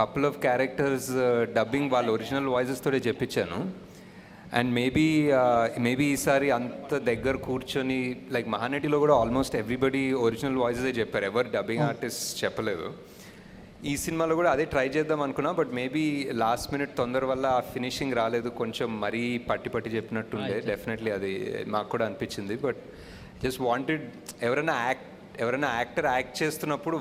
కపుల్ ఆఫ్ క్యారెక్టర్స్ డబ్బింగ్ వాళ్ళ ఒరిజినల్ వాయిసెస్తోనే చెప్పించాను. అండ్ మేబీ ఈసారి అంత దగ్గర కూర్చొని, లైక్ మహానటిలో కూడా ఆల్మోస్ట్ ఎవ్రీబడి ఒరిజినల్ వాయిసెసే చెప్పారు, ఎవరు డబ్బింగ్ ఆర్టిస్ట్ చెప్పలేదు. ఈ సినిమాలో కూడా అదే ట్రై చేద్దాం అనుకున్నా, బట్ మేబీ లాస్ట్ మినిట్ తొందర వల్ల ఆ ఫినిషింగ్ రాలేదు, కొంచెం మరీ పట్టి చెప్పినట్టుండే. డెఫినెట్లీ అది మాకు కూడా అనిపించింది. బట్ జస్ట్ వాంటెడ్ ఎవరైనా యాక్టర్ యాక్ట్ చేస్తున్నప్పుడు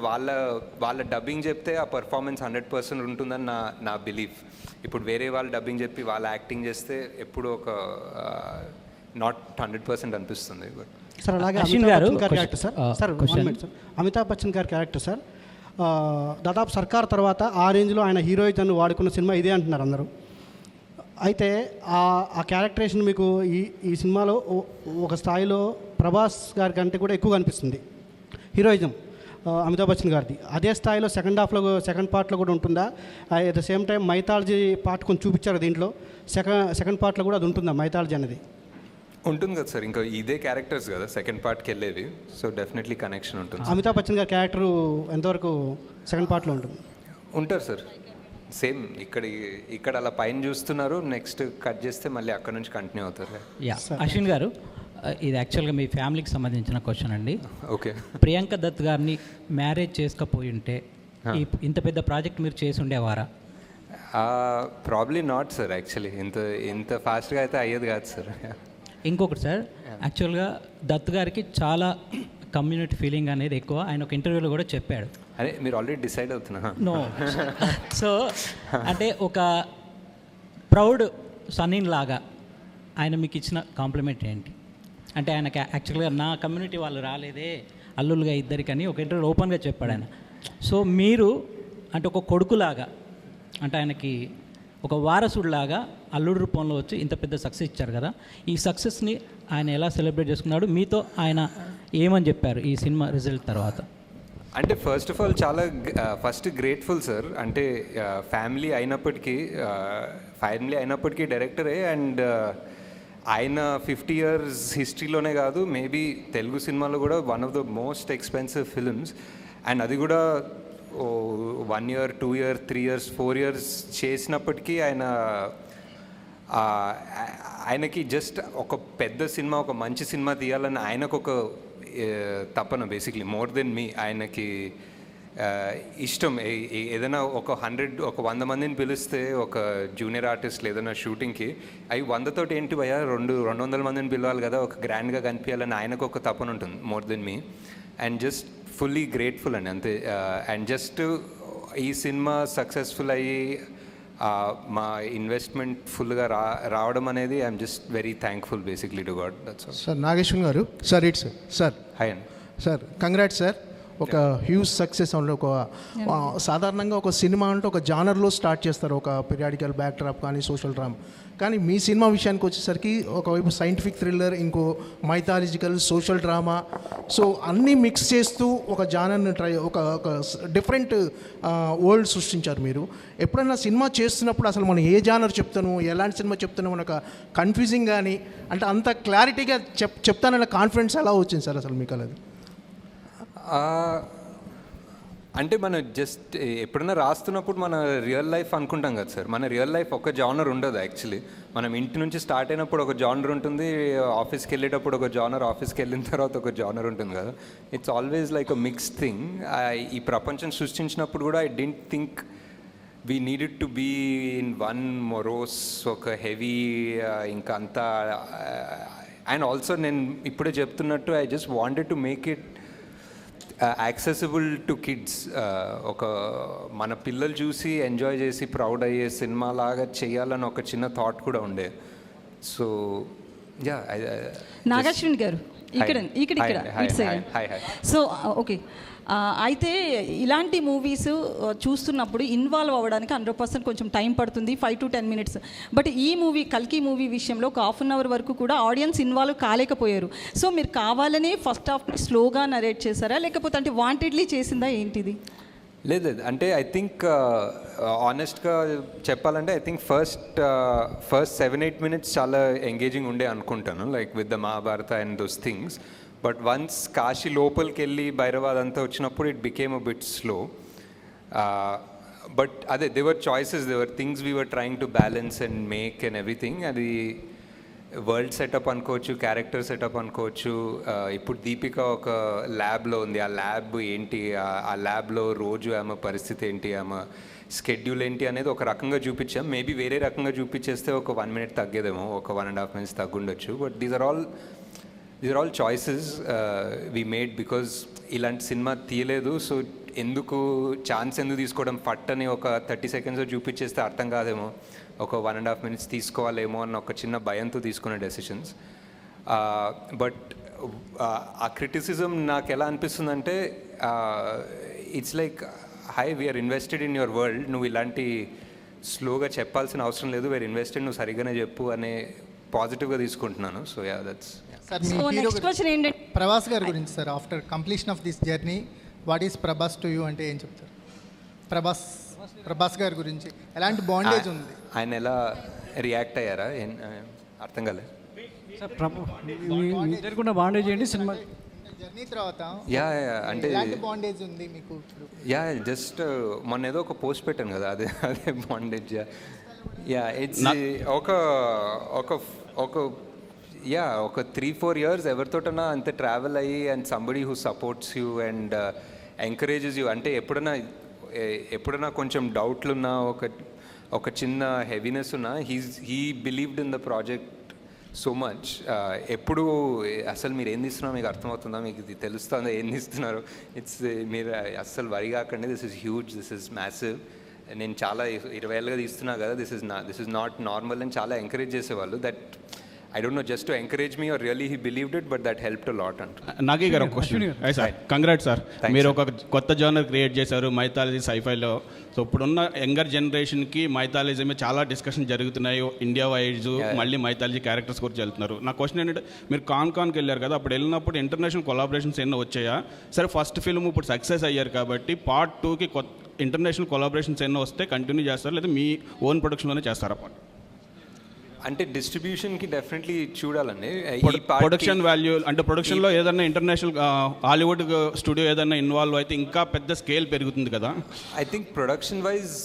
వాళ్ళ డబ్బింగ్ చెప్తే ఆ పర్ఫార్మెన్స్ 100% ఉంటుందని నా బిలీఫ్. ఇప్పుడు వేరే వాళ్ళు డబ్బింగ్ చెప్పి వాళ్ళ యాక్టింగ్ చేస్తే ఎప్పుడు ఒక నాట్ 100% అనిపిస్తుంది. సార్, అలాగే అమితాబ్ బచ్చన్ గారి క్యారెక్టర్ సార్, దాదాపు సర్కార్ తర్వాత ఆ రేంజ్లో ఆయన హీరోయిజన్ వాడుకున్న సినిమా ఇదే అంటున్నారు అందరూ. అయితే ఆ క్యారెక్టరేషన్ మీకు ఈ సినిమాలో ఒక స్థాయిలో ప్రభాస్ గారి కంటే కూడా ఎక్కువ అనిపిస్తుంది హీరోయిజం అమితాబ్ బచ్చన్ గారిది. అదే స్థాయిలో సెకండ్ పార్ట్లో కూడా ఉంటుందా? At the same time mythology part కొంచెం చూపించారు దీంట్లో, సెకండ్ పార్ట్లో కూడా అది ఉంటుందా మైథాలజీ అనేది? ఉంటుంది కదా సార్, ఇంకా ఇదే క్యారెక్టర్స్ కదా సెకండ్ పార్ట్కి వెళ్ళేవి. సో డెఫినెట్లీ కనెక్షన్ ఉంటుంది. అమితాబ్ బచ్చన్ గారి క్యారెక్టర్ ఎంతవరకు సెకండ్ పార్ట్లో ఉంటుంది? ఉంటారు సార్, సేమ్ ఇక్కడ అలా పైన చూస్తున్నారు, నెక్స్ట్ కట్ చేస్తే మళ్ళీ అక్కడ నుంచి కంటిన్యూ అవుతారు. అశ్విన్ గారు, ఇది యాక్చువల్గా మీ ఫ్యామిలీకి సంబంధించిన క్వశ్చన్ అండి. ఓకే. ప్రియాంక దత్ గారిని మ్యారేజ్ చేసుకోపోయి ఉంటే ఇంత పెద్ద ప్రాజెక్ట్ మీరు చేసి ఉండేవారా? Probably not sir. యాక్చువల్లీ ఇంత ఫాస్ట్గా అయితే అయ్యేది కాదు సార్. ఇంకొకటి సార్, యాక్చువల్గా దత్ గారికి చాలా కమ్యూనిటీ ఫీలింగ్ అనేది ఎక్కువ. ఆయన ఒక ఇంటర్వ్యూలో కూడా చెప్పాడు. అదే మీరు ఆల్రెడీ డిసైడ్ అవుతున్నా? నో. సో అంటే ఒక ప్రౌడ్ సన్నిన్ లాగా ఆయన మీకు ఇచ్చిన కాంప్లిమెంట్ ఏంటి? అంటే ఆయనకి యాక్చువల్గా నా కమ్యూనిటీ వాళ్ళు రాలేదే అల్లులుగా ఇద్దరికని ఒక ఇంటర్వ్యూ ఓపెన్గా చెప్పాడు ఆయన. సో మీరు అంటే ఒక కొడుకులాగా, అంటే ఆయనకి ఒక వారసుడిలాగా అల్లుడు రూపంలో వచ్చి ఇంత పెద్ద సక్సెస్ ఇచ్చారు కదా, ఈ సక్సెస్ని ఆయన ఎలా సెలబ్రేట్ చేసుకున్నాడు, మీతో ఆయన ఏమని చెప్పారు ఈ సినిమా రిజల్ట్ తర్వాత? అంటే ఫస్ట్ ఆఫ్ ఆల్ చాలా గ్రేట్ఫుల్ సార్. అంటే ఫ్యామిలీ అయినప్పటికీ డైరెక్టరే. అండ్ ఆయన 50 years హిస్టరీలోనే కాదు, మేబీ తెలుగు సినిమాలో కూడా one of the most expensive films. And అది కూడా 1 year, 2 years, 3 years, 4 years చేసినప్పటికీ ఆయనకి జస్ట్ ఒక పెద్ద సినిమా, ఒక మంచి సినిమా తీయాలని ఆయనకు ఒక తపన, బేసిక్లీ మోర్ దెన్ మీ. ఆయనకి ఇష్టం. ఏదైనా ఒక 100 మందిని పిలిస్తే ఒక జూనియర్ ఆర్టిస్ట్ ఏదైనా షూటింగ్కి, అవి 100తోటి ఏంటి భయ్యా, 200 మందిని పిలవాలి కదా, ఒక గ్రాండ్గా కనిపించాలని ఆయనకు ఒక తపన ఉంటుంది, more than me. And just fully grateful అండి, అంతే. అండ్ జస్ట్ ఈ సినిమా సక్సెస్ఫుల్ అయ్యి మా ఇన్వెస్ట్మెంట్ ఫుల్గా రావడం అనేది I'm just very thankful basically to God. That's all. Sir Nageshwar garu, sir it's sir. Hi అండి సార్, కంగ్రాట్స్ సార్. ఒక హ్యూజ్ సక్సెస్ అంటే ఒక సాధారణంగా ఒక సినిమా అంటే ఒక జానర్లో స్టార్ట్ చేస్తారు, ఒక పీరియాడికల్ బ్యాక్ డ్రాప్ కానీ సోషల్ డ్రామా. కానీ మీ సినిమా విషయానికి వచ్చేసరికి ఒకవైపు సైంటిఫిక్ థ్రిల్లర్, ఇంకో మైథాలజికల్, సోషల్ డ్రామా, సో అన్నీ మిక్స్ చేస్తూ ఒక జానర్ని ఒక డిఫరెంట్ వరల్డ్ సృష్టించారు మీరు. ఎప్పుడైనా సినిమా చేస్తున్నప్పుడు అసలు మనం ఏ జానర్ చెప్తాను, ఎలాంటి సినిమా చెప్తాను మనకు కన్ఫ్యూజింగ్ కానీ, అంటే అంత క్లారిటీగా చెప్తానన్న కాన్ఫిడెన్స్ ఎలా వచ్చింది సార్ అసలు మీకు? అది అంటే మనం జస్ట్ ఎప్పుడైనా రాస్తున్నప్పుడు మన రియల్ లైఫ్ అనుకుంటాం కదా సార్. మన రియల్ లైఫ్ ఒక జానర్ ఉండదు యాక్చువల్లీ. మనం ఇంటి నుంచి స్టార్ట్ అయినప్పుడు ఒక జానర్ ఉంటుంది, ఆఫీస్కి వెళ్ళేటప్పుడు ఒక జానర్, ఆఫీస్కి వెళ్ళిన తర్వాత ఒక జానర్ ఉంటుంది కదా. It's always like a mixed thing. ఈ ప్రపంచం సృష్టించినప్పుడు కూడా I don't think we needed to be in one morose, ఒక హెవీ ఇంకా అంతా. అండ్ ఆల్సో నేను ఇప్పుడే చెప్తున్నట్టు I just wanted to make it accessible to kids. ఒక మన పిల్లలు చూసి ఎంజాయ్ చేసి ప్రౌడ్ అయ్యే సినిమా లాగా చేయాలని ఒక చిన్న థాట్ కూడా ఉండే. So yeah. నాగాశ్విన్ గారు సో ఓకే, అయితే ఇలాంటి మూవీస్ చూస్తున్నప్పుడు ఇన్వాల్వ్ అవ్వడానికి 100% కొంచెం టైం పడుతుంది, 5 to 10 minutes. బట్ ఈ మూవీ, కల్కి మూవీ విషయంలో ఒక 1/2 hour వరకు కూడా ఆడియన్స్ ఇన్వాల్వ్ కాలేకపోయారు. సో మీరు కావాలనే ఫస్ట్ హాఫ్ స్లోగా నరేట్ చేశారా, లేకపోతే అంటే వాంటెడ్లీ చేసిందా ఏంటిది? లేదు, అంటే ఐ థింక్ ఆనెస్ట్గా చెప్పాలంటే ఐ థింక్ ఫస్ట్ 7-8 minutes చాలా ఎంగేజింగ్ ఉండే అనుకుంటాను, like with the Mahabharata and those things. But once Kashi లోపలికి వెళ్ళి భైరవాద్ అంతా వచ్చినప్పుడు it became a bit slow. But అదే they were choices, they were things we were trying to balance and make and everything. అది వరల్డ్ సెటప్ అనుకోవచ్చు, క్యారెక్టర్ సెటప్ అనుకోవచ్చు. ఇప్పుడు దీపిక ఒక ల్యాబ్లో ఉంది, ఆ ల్యాబ్ ఏంటి, ఆ ల్యాబ్లో రోజు ఆమె పరిస్థితి ఏంటి, ఆమె స్కెడ్యూల్ ఏంటి అనేది ఒక రకంగా చూపించాం. మేబీ వేరే రకంగా చూపించేస్తే ఒక 1 minute తగ్గేదేమో, ఒక 1.5 minutes తగ్గుండొచ్చు. But these are all choices we made because ఇలాంటి సినిమా తీయలేదు. సో ఎందుకు ఛాన్స్ ఎందుకు తీసుకోవడం, ఫట్ అని ఒక 30 seconds చూపించేస్తే అర్థం కాదేమో, ఒక 1.5 minutes తీసుకోవాలేమో అన్న ఒక చిన్న భయంతో తీసుకునే డెసిషన్స్. బట్ ఆ క్రిటిసిజం నాకు ఎలా అనిపిస్తుందంటే, it's like hey we're invested in your world, నువ్వు ఇలాంటి స్లోగా చెప్పాల్సిన అవసరం లేదు, వీఆర్ ఇన్వెస్టెడ్, నువ్వు సరిగ్గానే చెప్పు అనే పాజిటివ్గా తీసుకుంటున్నాను. So yeah, that's. Sir, me hero Prabhas గారి గురించి sir, after completion of this journey what is Prabhas to you అంటే ఏం చెప్తారు? ప్రభాస్ గారి గురించి ఎలాంటి బాండేజ్ ఉంది, ఆయన ఎలా రియాక్ట్ అయ్యారా, అర్థం కాలేదు సార్. బాండేజ్ ఏంటి సినిమా జర్నీ తర్వాత? యా, అంటే బాండేజ్ ఉంది మీకు? యా, జస్ట్ మొన్న ఏదో ఒక పోస్ట్ పెట్టాను కదా, అదే బాండేజ్. యా, ఇట్స్ ఒక 3-4 years ఎవరితోటన్నా అంత ట్రావెల్ అయ్యి and somebody who supports you and encourages you. అంటే ఎప్పుడన్నా కొంచెం డౌట్లు ఉన్నా, ఒక చిన్న హెవీనెస్ ఉన్నా, he believed in the project so much. ఎప్పుడు అసలు మీరు ఏం తీస్తున్నారో మీకు అర్థమవుతుందా, మీకు ఇది తెలుస్తుందా ఏం తీస్తున్నారు, మీరు అస్సలు వరి కాకండి, this is huge, this is massive, నేను చాలా 20 ఏళ్ళుగా తీస్తున్నా కదా, దిస్ ఇస్ నాట్ నార్మల్ అని చాలా ఎంకరేజ్ చేసేవాళ్ళు. That I don't know, just to encourage me or really he believed it, but that helped a lot. Nagi గారు ఒక క్వశ్చన్. సార్, కంగ్రాట్స్ సార్, మీరు ఒక కొత్త జానర్ క్రియేట్ చేశారు మైథాలజీ సైఫైలో. సో ఇప్పుడున్న యంగర్ జనరేషన్కి మైథాలజీ మీద చాలా డిస్కషన్ జరుగుతున్నాయి, ఇండియా వైజ్ మళ్ళీ మైథాలజీ క్యారెక్టర్స్ గురించి వెళ్తున్నారు. నా క్వశ్చన్ ఏంటంటే, మీరు కాన్కి వెళ్ళారు కదా, అప్పుడు వెళ్ళినప్పుడు ఇంటర్నేషనల్ కొలాబరేషన్స్ ఎన్నో వచ్చాయా? సరే, ఫస్ట్ ఫిల్మ్ ఇప్పుడు సక్సెస్ అయ్యారు కాబట్టి Part 2కి ఇంటర్నేషనల్ కొలాబరేషన్స్ ఎన్నో వస్తే కంటిన్యూ చేస్తారు, లేదా మీ ఓన్ ప్రొడక్షన్లోనే చేస్తారా? అంటే డిస్ట్రిబ్యూషన్కి డెఫినెట్లీ చూడాలండి. ప్రొడక్షన్ వాల్యూ అంటే ప్రొడక్షన్లో ఏదైనా ఇంటర్నేషనల్ హాలీవుడ్ స్టూడియో ఏదైనా ఇన్వాల్వ్ అయితే ఇంకా పెద్ద స్కేల్ పెరుగుతుంది కదా. I think production wise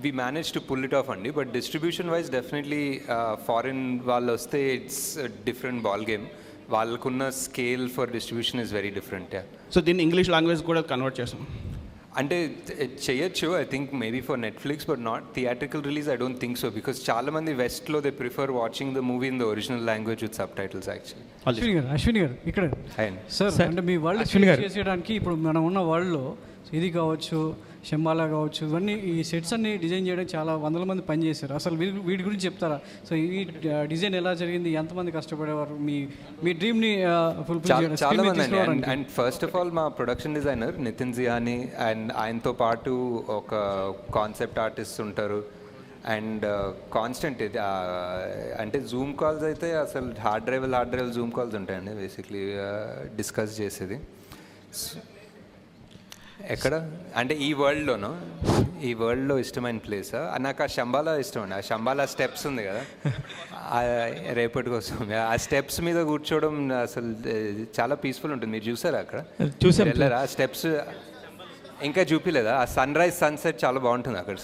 we managed to pull it off అండి, but distribution wise definitely foreign వాళ్ళు వస్తే ఇట్స్ డిఫరెంట్ బాల్ గేమ్. వాళ్ళకున్న scale for distribution is very different. So దీన్ని ఇంగ్లీష్ లాంగ్వేజ్ కూడా కన్వర్ట్ చేస్తాం అంటే చేయొచ్చు, I think maybe for Netflix, but not theatrical release. I don't think so, because చాలా మంది వెస్ట్లో they prefer watching the movie in the original language with subtitles actually. Ashwini garu ఇక్కడ sir, అంటే మీ world చేసేయడానికి ఇప్పుడు మనం ఉన్న వరల్డ్లో ఇది కావచ్చు, శంబాలా కావచ్చు, ఇవన్నీ ఈ సెట్స్ అన్ని డిజైన్ చేయడానికి చాలా వందల మంది పనిచేశారు. అసలు వీటి గురించి చెప్తారా? సో ఈ డిజైన్ ఎలా జరిగింది, ఎంతమంది కష్టపడేవారు మీ డ్రీమ్ని ఫుల్ఫిల్ చేయడానికి? చాలా మంది అండ్ ఫస్ట్ ఆఫ్ ఆల్ మా ప్రొడక్షన్ డిజైనర్ నితిన్ జియాని, అండ్ ఆయనతో పాటు ఒక కాన్సెప్ట్ ఆర్టిస్ట్ ఉంటారు. అండ్ కాన్స్టెంట్ ఇది అంటే జూమ్ కాల్స్ అయితే అసలు హార్డ్ డ్రైవ్ జూమ్ కాల్స్ ఉంటాయండి బేసిక్లీ డిస్కస్ చేసేది. ఎక్కడ అంటే ఈ వరల్డ్లో ఇష్టమైన ప్లేస్ నాకు ఆ శంబాలా ఇష్టం అండి. ఆ శంబాలా స్టెప్స్ ఉంది కదా, రేపటి కోసం ఆ స్టెప్స్ మీద కూర్చోవడం అసలు చాలా పీస్ఫుల్ ఉంటుంది. మీరు చూసారా అక్కడ? వెళ్ళారా? ఆ స్టెప్స్ ఇంకా చూపిలేదా? ఆ సన్ రైజ్ సన్సెట్ చాలా బాగుంటుంది అక్కడ.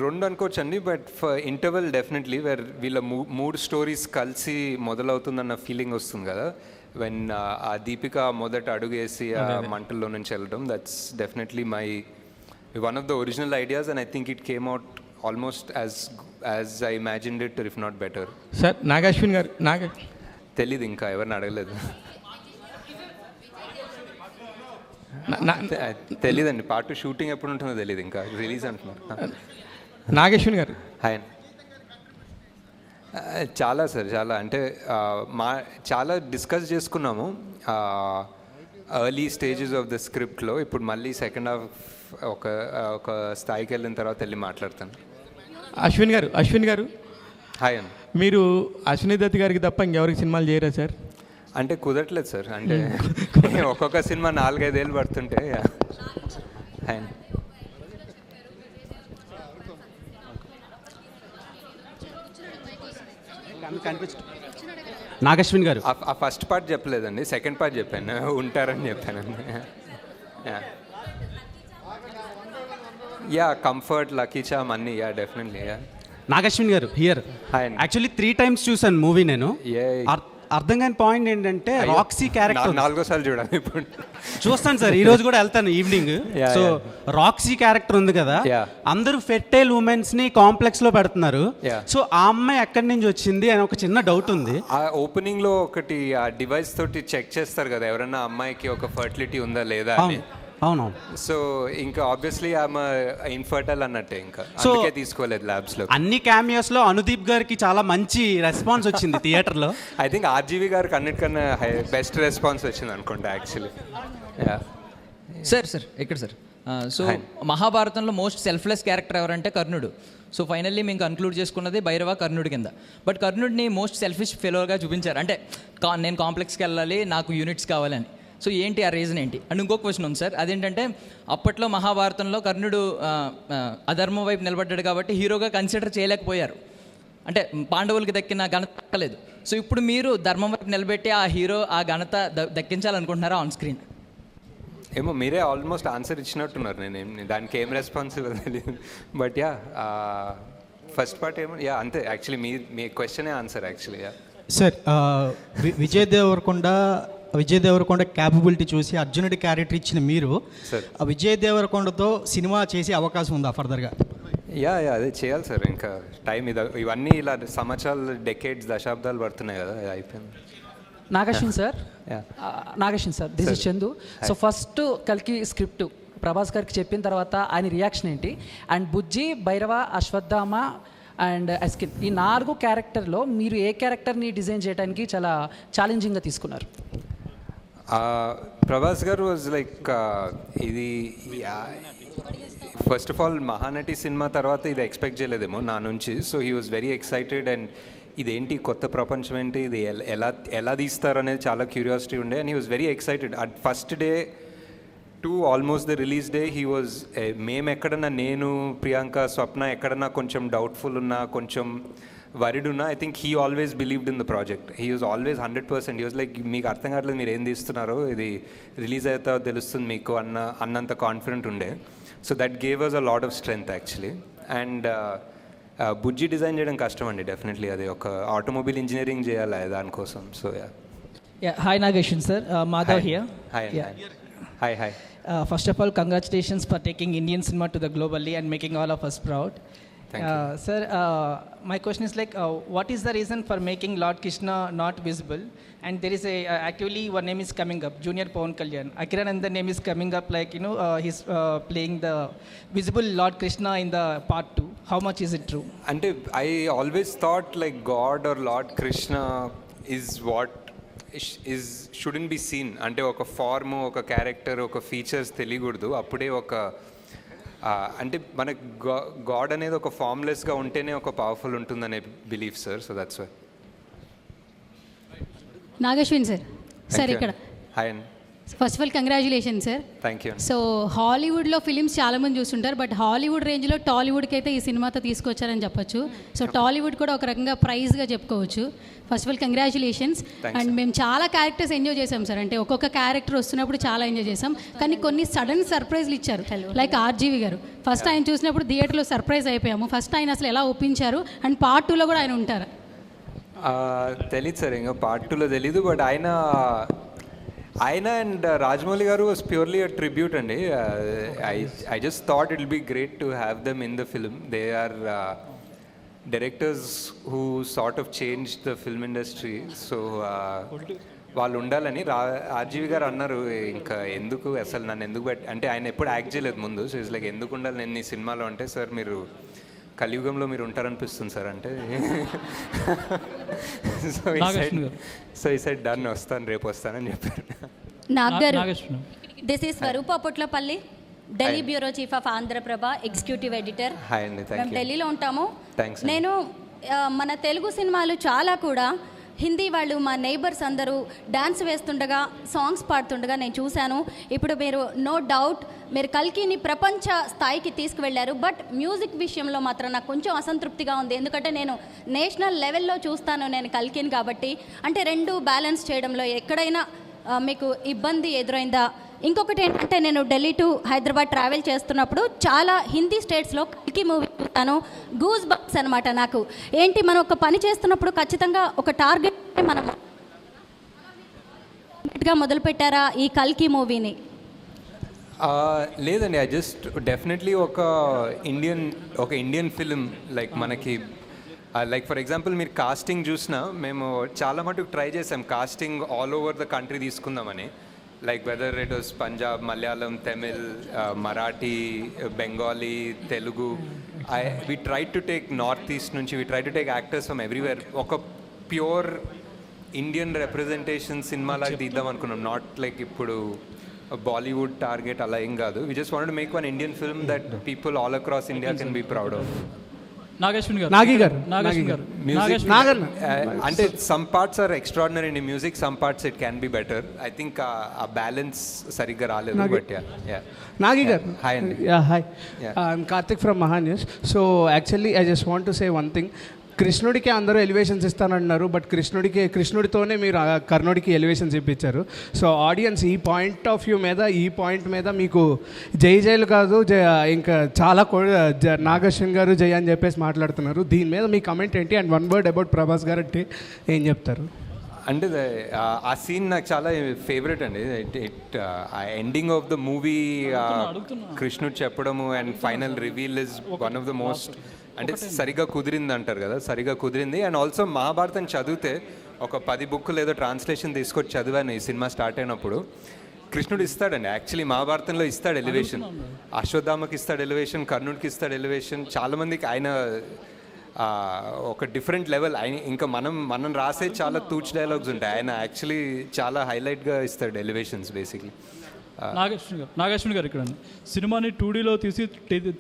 రెండు అనుకోవచ్చండి, but for interval definitely where వీళ్ళ మూడు స్టోరీస్ కలిసి మొదలవుతుందన్న ఫీలింగ్ వస్తుంది కదా, వెన్ ఆ దీపిక మొదట అడుగేసి ఆ మంటల్లో నుంచి వెళ్ళడం, that's definitely my one of the original ideas, and I think it came out almost as I imagined it, if not better. Sir Nag Ashwin గారు తెలీదు, ఇంకా ఎవరిని అడగలేదు, తెలీదండి. పార్ట్ 2 షూటింగ్ ఎప్పుడు ఉంటుందో తెలియదు, ఇంకా రిలీజ్ అంటున్నారు. నాగేశ్వన్ గారు హాయ్. చాలా సార్, చాలా అంటే చాలా డిస్కస్ చేసుకున్నాము ఎర్లీ స్టేజెస్ ఆఫ్ ద స్క్రిప్ట్లో. ఇప్పుడు మళ్ళీ సెకండ్ హాఫ్ ఒక స్థాయికి వెళ్ళిన తర్వాత వెళ్ళి మాట్లాడతాను. అశ్విన్ గారు హాయ్ అండి. మీరు అశ్విని దత్ గారికి తప్ప ఇంకెవరికి సినిమాలు చేయరా సార్? అంటే కుదరట్లేదు సార్, అంటే ఒక్కొక్క సినిమా 4-5 ఏళ్ళు పడుతుంటే. హాయ్. నాగశ్విన్ గారు ఆ ఫస్ట్ పార్ట్ చెప్పలేదండి, సెకండ్ పార్ట్ చెప్పాను, ఉంటారని చెప్పానండి. కంఫర్ట్, లక్కీ చామ్ అన్నీ, డెఫినెట్లీ. నాగశ్విన్ గారు హియర్. యాక్చువల్లీ 3 times చూసాను మూవీ నేను. అర్థం కాని పాయింట్ ఏంటంటే రాక్సీ క్యారెక్టర్ 4వ సార్లు చూడాలి ఇప్పుడు. చూస్తాను సార్, ఈ రోజు కూడా వెళ్తాను ఈవినింగ్. సో రాక్సీ క్యారెక్టర్ ఉంది కదా, అందరూ ఫెర్టైల్ ఉమెన్స్ ని కాంప్లెక్స్ లో పెడుతున్నారు. సో ఆ అమ్మాయి ఎక్కడి నుంచి వచ్చింది అని ఒక చిన్న డౌట్ ఉంది. ఆ ఓపెనింగ్ లో ఒకటి ఆ డివైస్ తోటి చెక్ చేస్తారు కదా ఎవరన్నా అమ్మాయికి ఒక ఫర్టిలిటీ ఉందా లేదా అని. అవును. సో ఇంకా ఆబ్వియస్లీ ఆమె ఇన్ఫర్టైల్ అన్నట్టే, ఇంకా అందుకే తీసుకోలేదు ల్యాబ్స్ లో. అన్ని క్యామియోస్ లో అనుదీప్ గారికి చాలా మంచి రెస్పాన్స్ వచ్చింది థియేటర్ లో. ఐ థింక్ ఆర్జీవి గారికి అన్నిటికన్నా బెస్ట్ రెస్పాన్స్ వచ్చింది అనుకుంటా యాక్చువల్లీ. సార్ ఇక్కడ సార్, సో మహాభారతంలో మోస్ట్ సెల్ఫ్లెస్ క్యారెక్టర్ ఎవరంటే కర్ణుడు. సో ఫైనల్లీ మేము కన్క్లూడ్ చేసుకున్నది భైరవ కర్ణుడి కింద. బట్ కర్ణుడిని మోస్ట్ సెల్ఫిష్ ఫెలోగా చూపించారు, అంటే నేను కాంప్లెక్స్కి వెళ్ళాలి, నాకు యూనిట్స్ కావాలని. సో ఏంటి ఆ రీజన్ ఏంటి? అండ్ ఇంకొక క్వశ్చన్ ఉంది సార్, అదేంటంటే అప్పట్లో మహాభారతంలో కర్ణుడు అధర్మం వైపు నిలబడ్డాడు కాబట్టి హీరోగా కన్సిడర్ చేయలేకపోయారు, అంటే పాండవులకి దక్కిన ఘనత దక్కలేదు. సో ఇప్పుడు మీరు ధర్మం వైపు నిలబెట్టి ఆ హీరో ఆ ఘనత దక్కించాలనుకుంటున్నారా ఆన్ స్క్రీన్? ఏమో మీరే ఆల్మోస్ట్ ఆన్సర్ ఇచ్చినట్టున్నారు, నేను దానికి ఏం రెస్పాన్సిబుల్ తెలియదు. బట్ ఫస్ట్ పార్ట్ ఏమో అంతే యాక్చువల్లీ మీ క్వశ్చనే answer actually. Sir Vijay Deverakonda capability చూసి అర్జునుడి క్యారెక్టర్ ఇచ్చిన మీరు విజయ్ దేవరకొండతో సినిమా చేసే అవకాశం ఉందా ఫర్దర్గా? అదే చేయాలి సార్, ఇంకా టైం ఇవన్నీ ఇలా సంవత్సరాలు, డెకేడ్స్, దశాబ్దాలు పడుతున్నాయి కదా, అయిపోయింది. Nag Ashwin sir this is Chandu. So first కల్కి స్క్రిప్ట్ ప్రభాస్ గారికి చెప్పిన తర్వాత ఆయన రియాక్షన్ ఏంటి? And Bujji, Bhairava, Ashwatthama and Yaskin, ఈ 4 క్యారెక్టర్లో మీరు ఏ క్యారెక్టర్ని డిజైన్ చేయడానికి చాలా ఛాలెంజింగ్గా తీసుకున్నారు? ప్రభాస్ గారు వాజ్ లైక్ ఇది first of all Mahanati cinema తర్వాత ఇది ఎక్స్పెక్ట్ చేయలేదేమో నా నుంచి. So he was very excited, and ఇదేంటి కొత్త ప్రపంచం ఏంటి, ఇది ఎలా తీస్తారు అనేది చాలా క్యూరియాసిటీ ఉండే. And he was very excited. At first day to almost the release day he was, మేము ఎక్కడన్నా, నేను, ప్రియాంక, స్వప్న ఎక్కడన్నా కొంచెం డౌట్ఫుల్ ఉన్నా, కొంచెం వరిడ్ ఉన్నా, I think he always believed in the project. He was always 100%. He was like, మీకు అర్థం కావట్లేదు మీరు ఏం తీస్తున్నారో, ఇది రిలీజ్ అయితే తెలుస్తుంది మీకు అన్నంత కాన్ఫిడెంట్ ఉండే. So that gave us a lot of strength actually. And Bujji design చేయడం కష్టం అండి, డెఫినెట్లీ. అది ఒక ఆటోమొబైల్ ఇంజనీరింగ్ చేయాలి దానికోసం. So hi Nag Ashwin sir, Madhav here. Hi. First of all, congratulations for taking Indian cinema to the globally and making all of us proud. Thank you. Sir, my question is like, what is the reason for making Lord Krishna not visible? And there is actually one name is coming up, Junior Pawan Kalyan. Akiranandan name is coming up, like, he's playing the visible Lord Krishna in the part 2. How much is it true? అంటే I always thought like God or Lord Krishna is what shouldn't be seen. అంటే ఒక form, ఒక character, ఒక features తెలియకూడదు. అప్పుడే ఒక అంటే మనకు గాడ్ అనేది ఒక ఫార్మ్లెస్గా ఉంటేనే ఒక పవర్ఫుల్ ఉంటుందనే belief sir. So that's why. Nag Ashwin sir, sir ఇక్కడ హాయ్ అండి. First of all congratulation sir. Thank you. So హాలీవుడ్లో ఫిలిమ్స్ చాలామంది చూస్తుంటారు, బట్ హాలీవుడ్ రేంజ్లో టాలీవుడ్కి అయితే ఈ సినిమాతో తీసుకొచ్చారని చెప్పొచ్చు. సో టాలీవుడ్ కూడా ఒక రకంగా ప్రైజ్గా చెప్పుకోవచ్చు. First of all congratulations. And మేము చాలా క్యారెక్టర్స్ ఎంజాయ్ చేసాం సార్. అంటే ఒక్కొక్క క్యారెక్టర్ వస్తున్నప్పుడు చాలా ఎంజాయ్ చేసాం, కానీ కొన్ని సడన్ సర్ప్రైజ్లు ఇచ్చారు. లైక్ ఆర్జీవి గారు ఫస్ట్ ఆయన చూసినప్పుడు థియేటర్లో సర్ప్రైజ్ అయిపోయాము. ఫస్ట్ ఆయన అసలు ఎలా ఒప్పించారు, అండ్ పార్ట్ 2లో కూడా ఆయన ఉంటారు? తెలీదు సార్, ఇంకా పార్ట్ 2లో తెలీదు. బట్ ఆయన and Rajamouli garu was purely a tribute అండి. I just thought it will be great to have them in the film. They are directors who sort of change the film industry. So వాళ్ళు ఉండాలని RGV గారు అన్నారు. ఇంకా ఎందుకు అసలు నన్ను ఎందుకు అంటే ఆయన ఎప్పుడు యాక్ట్ చేయలేదు ముందు. సో ఇట్స్ లైక్ ఎందుకు ఉండాలి నేను ఈ సినిమాలో అంటే, సార్ మీరు కలియుగంలో మీరు ఉంటారనిపిస్తుంది సార్ అంటే. సో ఈ సైడ్ డన్, వస్తాను, రేపు వస్తానని చెప్పారు. నాగారు, this is Swarupa Potlapalli, Delhi bureau chief of Andhra Prabha, executive editor. Hi అండి. మేము ఢిల్లీలో ఉంటాము. థ్యాంక్స్. నేను మన తెలుగు సినిమాలు చాలా కూడా హిందీ వాళ్ళు, మా నైబర్స్ అందరూ డాన్స్ వేస్తుండగా, సాంగ్స్ పాడుతుండగా నేను చూశాను. ఇప్పుడు మీరు నో డౌట్ మీరు కల్కిని ప్రపంచ స్థాయికి తీసుకువెళ్ళారు. బట్ మ్యూజిక్ విషయంలో మాత్రం నాకు కొంచెం అసంతృప్తిగా ఉంది. ఎందుకంటే నేను నేషనల్ లెవెల్లో చూస్తాను నేను కల్కిని కాబట్టి. అంటే రెండు బ్యాలెన్స్ చేయడంలో ఎక్కడైనా మీకు ఇబ్బంది ఎదురైందా? ఇంకొకటి ఏంటంటే, నేను ఢిల్లీ టు హైదరాబాద్ ట్రావెల్ చేస్తున్నప్పుడు చాలా హిందీ స్టేట్స్లో కల్కి మూవీ చూస్తాను. గూస్ బంప్స్ అనమాట నాకు. ఏంటి, మనం ఒక పని చేస్తున్నప్పుడు ఖచ్చితంగా ఒక టార్గెట్ మనం మొదలుపెట్టారా ఈ కల్కి మూవీని? లేదండి, ఐ జస్ట్ డెఫినెట్లీ ఒక ఇండియన్ ఫిలిం లైక్ మనకి లైక్ ఫర్ ఎగ్జాంపుల్ మీరు కాస్టింగ్ చూసినా మేము చాలా మటుకు ట్రై చేసాం casting all over the country తీసుకుందామని. Like whether it was Punjab, Malayalam, Tamil, Marathi, Bengali, Telugu. We try to take north east నుంచి, we try to take actors from everywhere. ఒక ప్యూర్ ఇండియన్ రిప్రజెంటేషన్ సినిమాలాగా తీద్దాం అనుకున్నాం. నాట్ లైక్ ఇప్పుడు బాలీవుడ్ టార్గెట్ అలా ఏం కాదు. We just wanted to make one Indian film that people all across India can be proud of. అంటే some parts are extraordinary in music, some parts it can be better. I think ఆ balance సరిగ్గా రాలేదు. But Nagi garu, hi అండి. Hi, I'm Karthik from Maha News. So actually I just want to say one thing. కృష్ణుడికి అందరూ elevations ఇస్తానంటున్నారు, but కృష్ణుడితోనే మీరు కర్ణుడికి elevations ఇప్పించారు. So audience ఈ పాయింట్ ఆఫ్ వ్యూ మీద, ఈ పాయింట్ మీద మీకు జైలు కాదు, ఇంకా చాలా నాగేశ్వన్ గారు జై అని చెప్పేసి మాట్లాడుతున్నారు. దీని మీద మీ కమెంట్ ఏంటి? And one word about Prabhas గారు అంటే ఏం చెప్తారు? అంటే ఆ సీన్ నాకు చాలా ఫేవరెట్ అండి. ఎండింగ్ ఆఫ్ ద మూవీ కృష్ణుడు చెప్పడము and final reveal is one of the most, అంటే సరిగా కుదిరింది అంటారు కదా, సరిగా కుదిరింది. అండ్ ఆల్సో మహాభారతం చదివితే ఒక 10 బుక్కులు ఏదో ట్రాన్స్లేషన్ తీసుకొచ్చి చదివాను ఈ సినిమా స్టార్ట్ అయినప్పుడు. కృష్ణుడు ఇస్తాడండి యాక్చువల్లీ మహాభారతంలో ఇస్తాడు ఎలివేషన్, అశ్వత్థామకి ఇస్తాడు ఎలివేషన్, కర్ణుడికి ఇస్తాడు ఎలివేషన్. చాలామందికి ఆయన ఒక డిఫరెంట్ లెవెల్. ఆయన ఇంకా మనం రాసే చాలా తూచ్ డైలాగ్స్ ఉంటాయి, ఆయన యాక్చువల్లీ చాలా హైలైట్గా ఇస్తాడు ఎలివేషన్స్ బేసిక్లీ. నాగేశ్వన్ గారు ఇక్కడ సినిమాని 2Dలో తీసి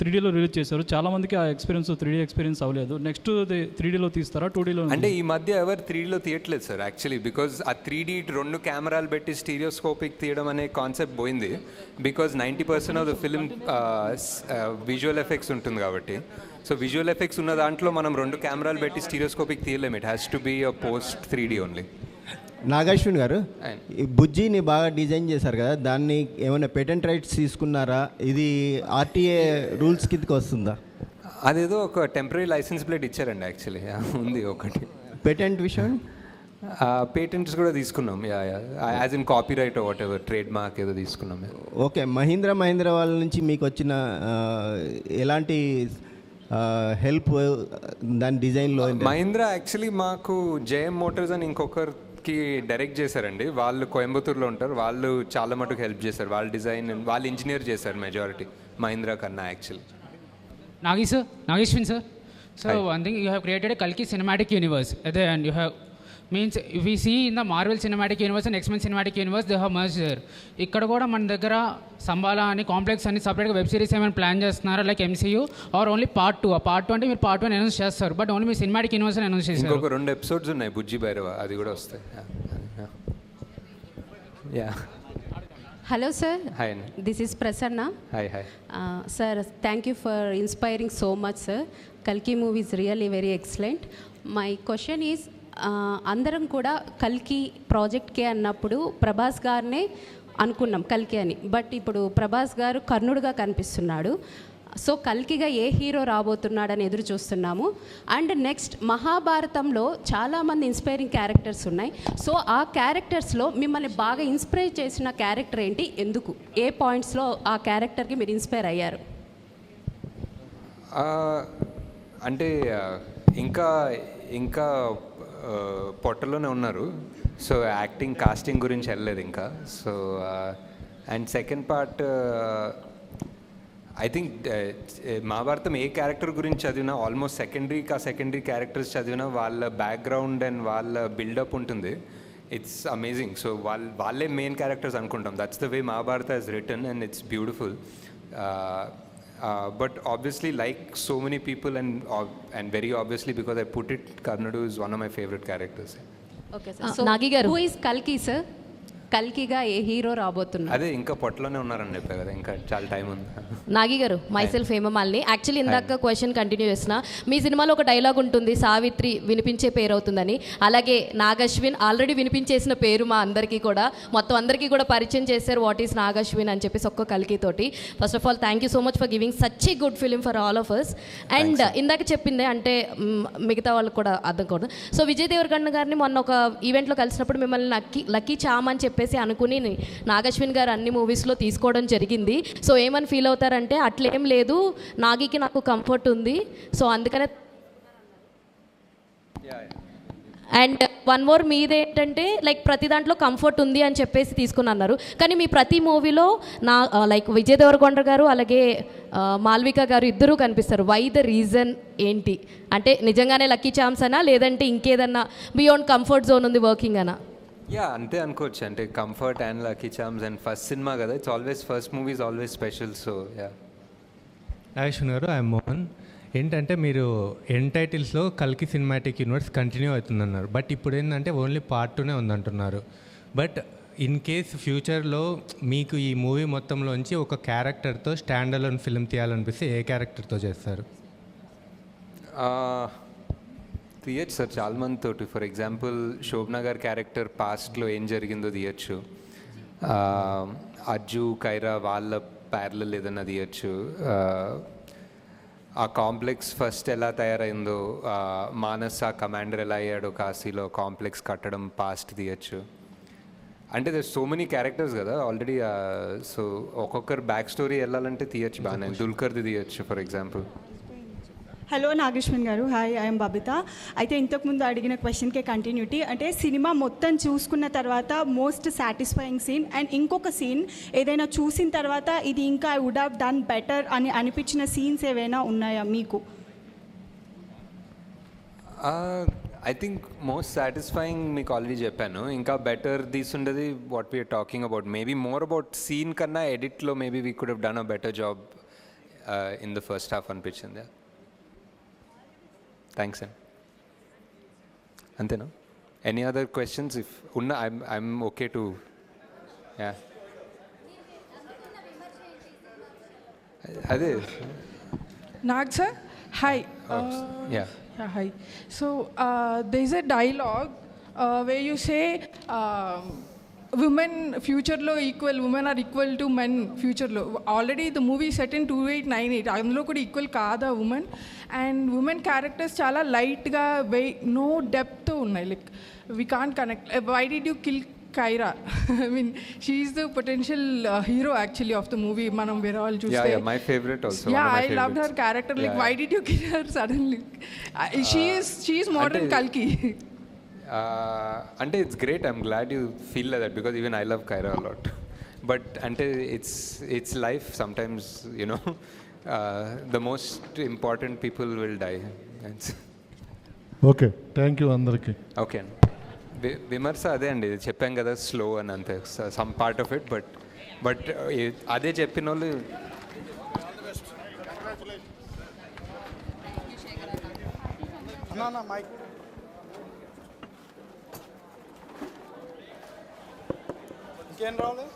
3Dలో రిలీజ్ చేశారు. చాలా మందికి ఆ ఎక్స్పీరియన్స్ 3D ఎక్స్పీరియన్స్ అవ్వలేదు. నెక్స్ట్ 3Dలో తీస్తారా 2Dలో? అంటే ఈ మధ్య ఎవరు 3Dలో తీయట్లేదు సార్ యాక్చువల్లీ, బికాజ్ ఆ 3D 2 కెమెరాలు పెట్టి స్టీరియోస్కోపిక్ తీయడం అనే కాన్సెప్ట్ పోయింది. Because 90% of the film visual effects ఉంటుంది కాబట్టి. సో విజువల్ ఎఫెక్ట్స్ ఉన్న దాంట్లో మనం 2 కెమెరాలు పెట్టి స్టీరియోస్కోపిక్ తీయలేము. It has to be a post 3D only. Nag Ashwin garu, ఈ బుజ్జిని బాగా డిజైన్ చేశారు కదా, దాన్ని ఏమైనా పేటెంట్ రైట్స్ తీసుకున్నారా? ఇది ఆర్టీఏ రూల్స్ కిందకి వస్తుందా? అదేదో ఒక టెంపరీ లైసెన్స్ ప్లేట్ ఇచ్చారండి యాక్చువల్లీ, ఉంది ఒకటి. పేటెంట్ విషయం పేటెంట్స్ కూడా తీసుకున్నాం, as in copy right what ever, trade mark ఏదో తీసుకున్నాం. ఓకే, మహీంద్రా వాళ్ళ నుంచి మీకు వచ్చిన ఎలాంటి హెల్ప్ దాని డిజైన్లో? మహీంద్రా యాక్చువల్లీ మాకు జేఎం మోటార్స్ అని ఇంకొకరికి డైరెక్ట్ చేశారండి. వాళ్ళు కోయంబత్తూరులో ఉంటారు. వాళ్ళు చాలా మటుకు హెల్ప్ చేశారు. వాళ్ళ డిజైన్ వాళ్ళు ఇంజనీర్ చేశారు మెజారిటీ మహీంద్రా కన్నా actually. Nageshwin sir. So one thing, you have created a Kalki cinematic universe, and you have means if we see in the Marvel cinematic universe and X-Men cinematic universe, they have merged there. ఇక్కడ కూడా మన దగ్గర సంబాలా అని complex అని సపరేట్గా web series ఏమైనా plan చేస్తున్నారా like MCU or only part 2? ఆ పార్ట్ 2 అంటే మీరు పార్ట్ 1 అనౌన్స్ చేస్తారు, బట్ ఓన్లీ మీ సినిమాటిక్ యూనివర్స్ అనౌన్స్ చేస్తారు. ఇంకొక 2 ఎపిసోడ్స్ ఉన్నాయి బుజ్జి భైరవ, అది కూడా వస్తాయి. Hello sir. Hi. This is Prasanna. Hi. Sir, thank you for inspiring so much sir. Kalki movie is really very excellent. My question is, అందరం కూడా కల్కి ప్రాజెక్ట్కే అన్నప్పుడు ప్రభాస్ గారినే అనుకున్నాం కల్కి అని, బట్ ఇప్పుడు ప్రభాస్ గారు కర్ణుడుగా కనిపిస్తున్నాడు. సో కల్కిగా ఏ హీరో రాబోతున్నాడని ఎదురు చూస్తున్నాము. అండ్ నెక్స్ట్ మహాభారతంలో చాలామంది ఇన్స్పైరింగ్ క్యారెక్టర్స్ ఉన్నాయి. సో ఆ క్యారెక్టర్స్లో మిమ్మల్ని బాగా ఇన్స్పైర్ చేసిన క్యారెక్టర్ ఏంటి, ఎందుకు, ఏ పాయింట్స్లో ఆ క్యారెక్టర్కి మీరు ఇన్స్పైర్ అయ్యారు? అంటే ఇంకా పొట్టలోనే ఉన్నారు. సో యాక్టింగ్ కాస్టింగ్ గురించి వెళ్ళలేదు ఇంకా. So and second part I think Mahabharatam A character గురించి చదివినా ఆల్మోస్ట్ సెకండరీ క్యారెక్టర్స్ చదివినా వాళ్ళ బ్యాక్గ్రౌండ్ అండ్ వాళ్ళ బిల్డప్ ఉంటుంది. It's amazing. సో వాళ్ళే మెయిన్ క్యారెక్టర్స్ అనుకుంటాం. That's the way Mahabharata is return and it's beautiful. But obviously, like so many people, and very obviously because I put it, Karnadu is one of my favorite characters. Okay sir. So Nagi garu, who is Kalki sir? కల్కిగా ఏ hero రాబోతున్నారు? అదే ఇంకా పొట్టలోనే ఉన్నారని చెప్పా కదా, ఇంకా చాలా టైం ఉంది. నాగి గారు, మైసెల్ఫ్ హేమమాలిని. యాక్చువల్లీ ఇందాక క్వశ్చన్ కంటిన్యూ చేసిన, మీ సినిమాలో ఒక డైలాగ్ ఉంటుంది, సావిత్రి వినిపించే పేరు అవుతుందని. అలాగే నాగశ్విన్ ఆల్రెడీ వినిపించేసిన పేరు మా అందరికీ కూడా, మొత్తం అందరికీ కూడా పరిచయం చేశారు వాట్ ఈస్ నాగశ్విన్ అని చెప్పేసి ఒక్క కల్కితోటి. First of all thank you so much for giving such a good film for all of us. And ఇందాక చెప్పిందే అంటే మిగతా వాళ్ళకి కూడా అర్థం కాదు. సో విజయ్ దేవరకొండ గారిని మొన్న ఒక ఈవెంట్లో కలిసినప్పుడు మిమ్మల్ని లక్కీ చామ్ అని చెప్పేసి అనుకుని నాగశ్విన్ గారు అన్ని మూవీస్లో తీసుకోవడం జరిగింది. సో ఏమని ఫీల్ అవుతారంటే, అట్లేం లేదు, నాగికి నాకు కంఫర్ట్ ఉంది, సో అందుకనే. అండ్ వన్ మోర్ మీదేంటంటే లైక్ ప్రతి దాంట్లో కంఫర్ట్ ఉంది అని చెప్పేసి తీసుకుని అన్నారు, కానీ మీ ప్రతి మూవీలో లైక్ విజయ్ దేవరకొండ గారు అలాగే మాల్విక గారు ఇద్దరూ కనిపిస్తారు. వై ద రీజన్ ఏంటి? అంటే నిజంగానే లక్కీ ఛాన్స్ అనా, లేదంటే ఇంకేదన్నా బియాండ్ కంఫర్ట్ జోన్ ఉంది వర్కింగ్ అనా? అంతే అనుకోవచ్చు. అంటే comfort and lucky charms and first cinema కదా, it's always first movie is always special. So Nag Ashwin garu, I'm Mohan. ఏంటంటే మీరు ఎండ్ టైటిల్స్లో కల్కి సినిమాటిక్ యూనివర్స్ కంటిన్యూ అవుతుందన్నారు, బట్ ఇప్పుడు ఏంటంటే ఓన్లీ పార్ట్ 2నే ఉందంటున్నారు. బట్ ఇన్ కేస్ ఫ్యూచర్లో మీకు ఈ మూవీ మొత్తంలోంచి ఒక క్యారెక్టర్తో స్టాండ్ అలోన్ ఫిల్మ్ తీయాలనిపిస్తే ఏ క్యారెక్టర్తో చేస్తారు? తీయచ్చు సార్ చాలా మందితోటి. ఫర్ ఎగ్జాంపుల్ శోభనా గారి క్యారెక్టర్ పాస్ట్లో ఏం జరిగిందో తీయచ్చు. అజ్జు కైరా వాళ్ళ ప్యారలల్ ఏదన్నా తీయచ్చు. ఆ కాంప్లెక్స్ ఫస్ట్ ఎలా తయారైందో, మానస్ ఆ కమాండర్ ఎలా అయ్యాడో కాశీలో కాంప్లెక్స్ కట్టడం పాస్ట్ తీయచ్చు. అంటే దర్ సో మెనీ క్యారెక్టర్స్ కదా ఆల్రెడీ. సో ఒక్కొక్కరు బ్యాక్ స్టోరీ వెళ్ళాలంటే తీయచ్చు బాగానే. దుల్కర్ది తీయచ్చు ఫర్ ఎగ్జాంపుల్. హలో నాగేశ్వన్ గారు, హాయ్, ఐఎమ్ బబిత. అయితే ఇంతకుముందు అడిగిన క్వశ్చన్కే కంటిన్యూటీ. అంటే సినిమా మొత్తం చూసుకున్న తర్వాత మోస్ట్ సాటిస్ఫైయింగ్ సీన్ అండ్ ఇంకొక సీన్ ఏదైనా చూసిన తర్వాత ఇది ఇంకా I would have done better అని అనిపించిన సీన్స్ ఏవైనా ఉన్నాయా మీకు? ఐ థింక్ మోస్ట్ సాటిస్ఫైయింగ్ మీకు ఆల్రెడీ చెప్పాను. ఇంకా బెటర్ తీసుండేది what we're talking about. Maybe more about scene కన్నా ఎడిట్లో maybe we could have done a better job in the first half అనిపించింది. థ్యాంక్స్ అండి. అంతేనా? Any other questions? ఇఫ్ ఉన్న ఐఎమ్ ఓకే టు. యా అదే Nag sir, hi. Yeah. Hi. So there's a dialogue where you say women future lo equal, women are equal to men future lo. Already the movie set in 2898. అందులో కూడా equal కాదా women? And women characters చాలా లైట్గా no depth ఉన్నాయి. Like we can't connect. Why did you kill Kaira? I mean, she is the potential hero actually of the movie. Manam we're all just yeah, my favorite also. Yeah, one of my I loved her character. Like, why did you kill her suddenly? She is modern Kalki. Ante it's great. I'm glad you feel like that because even I love Kaira a lot. But ante it's life. Sometimes the most important people will die. Okay, thank you andarki. Okay. విమర్శ అదే అండి, చెప్పాం కదా slow అని, అంతే some part of it. But అదే చెప్పిన వాళ్ళు ఇంకేం రావాలి?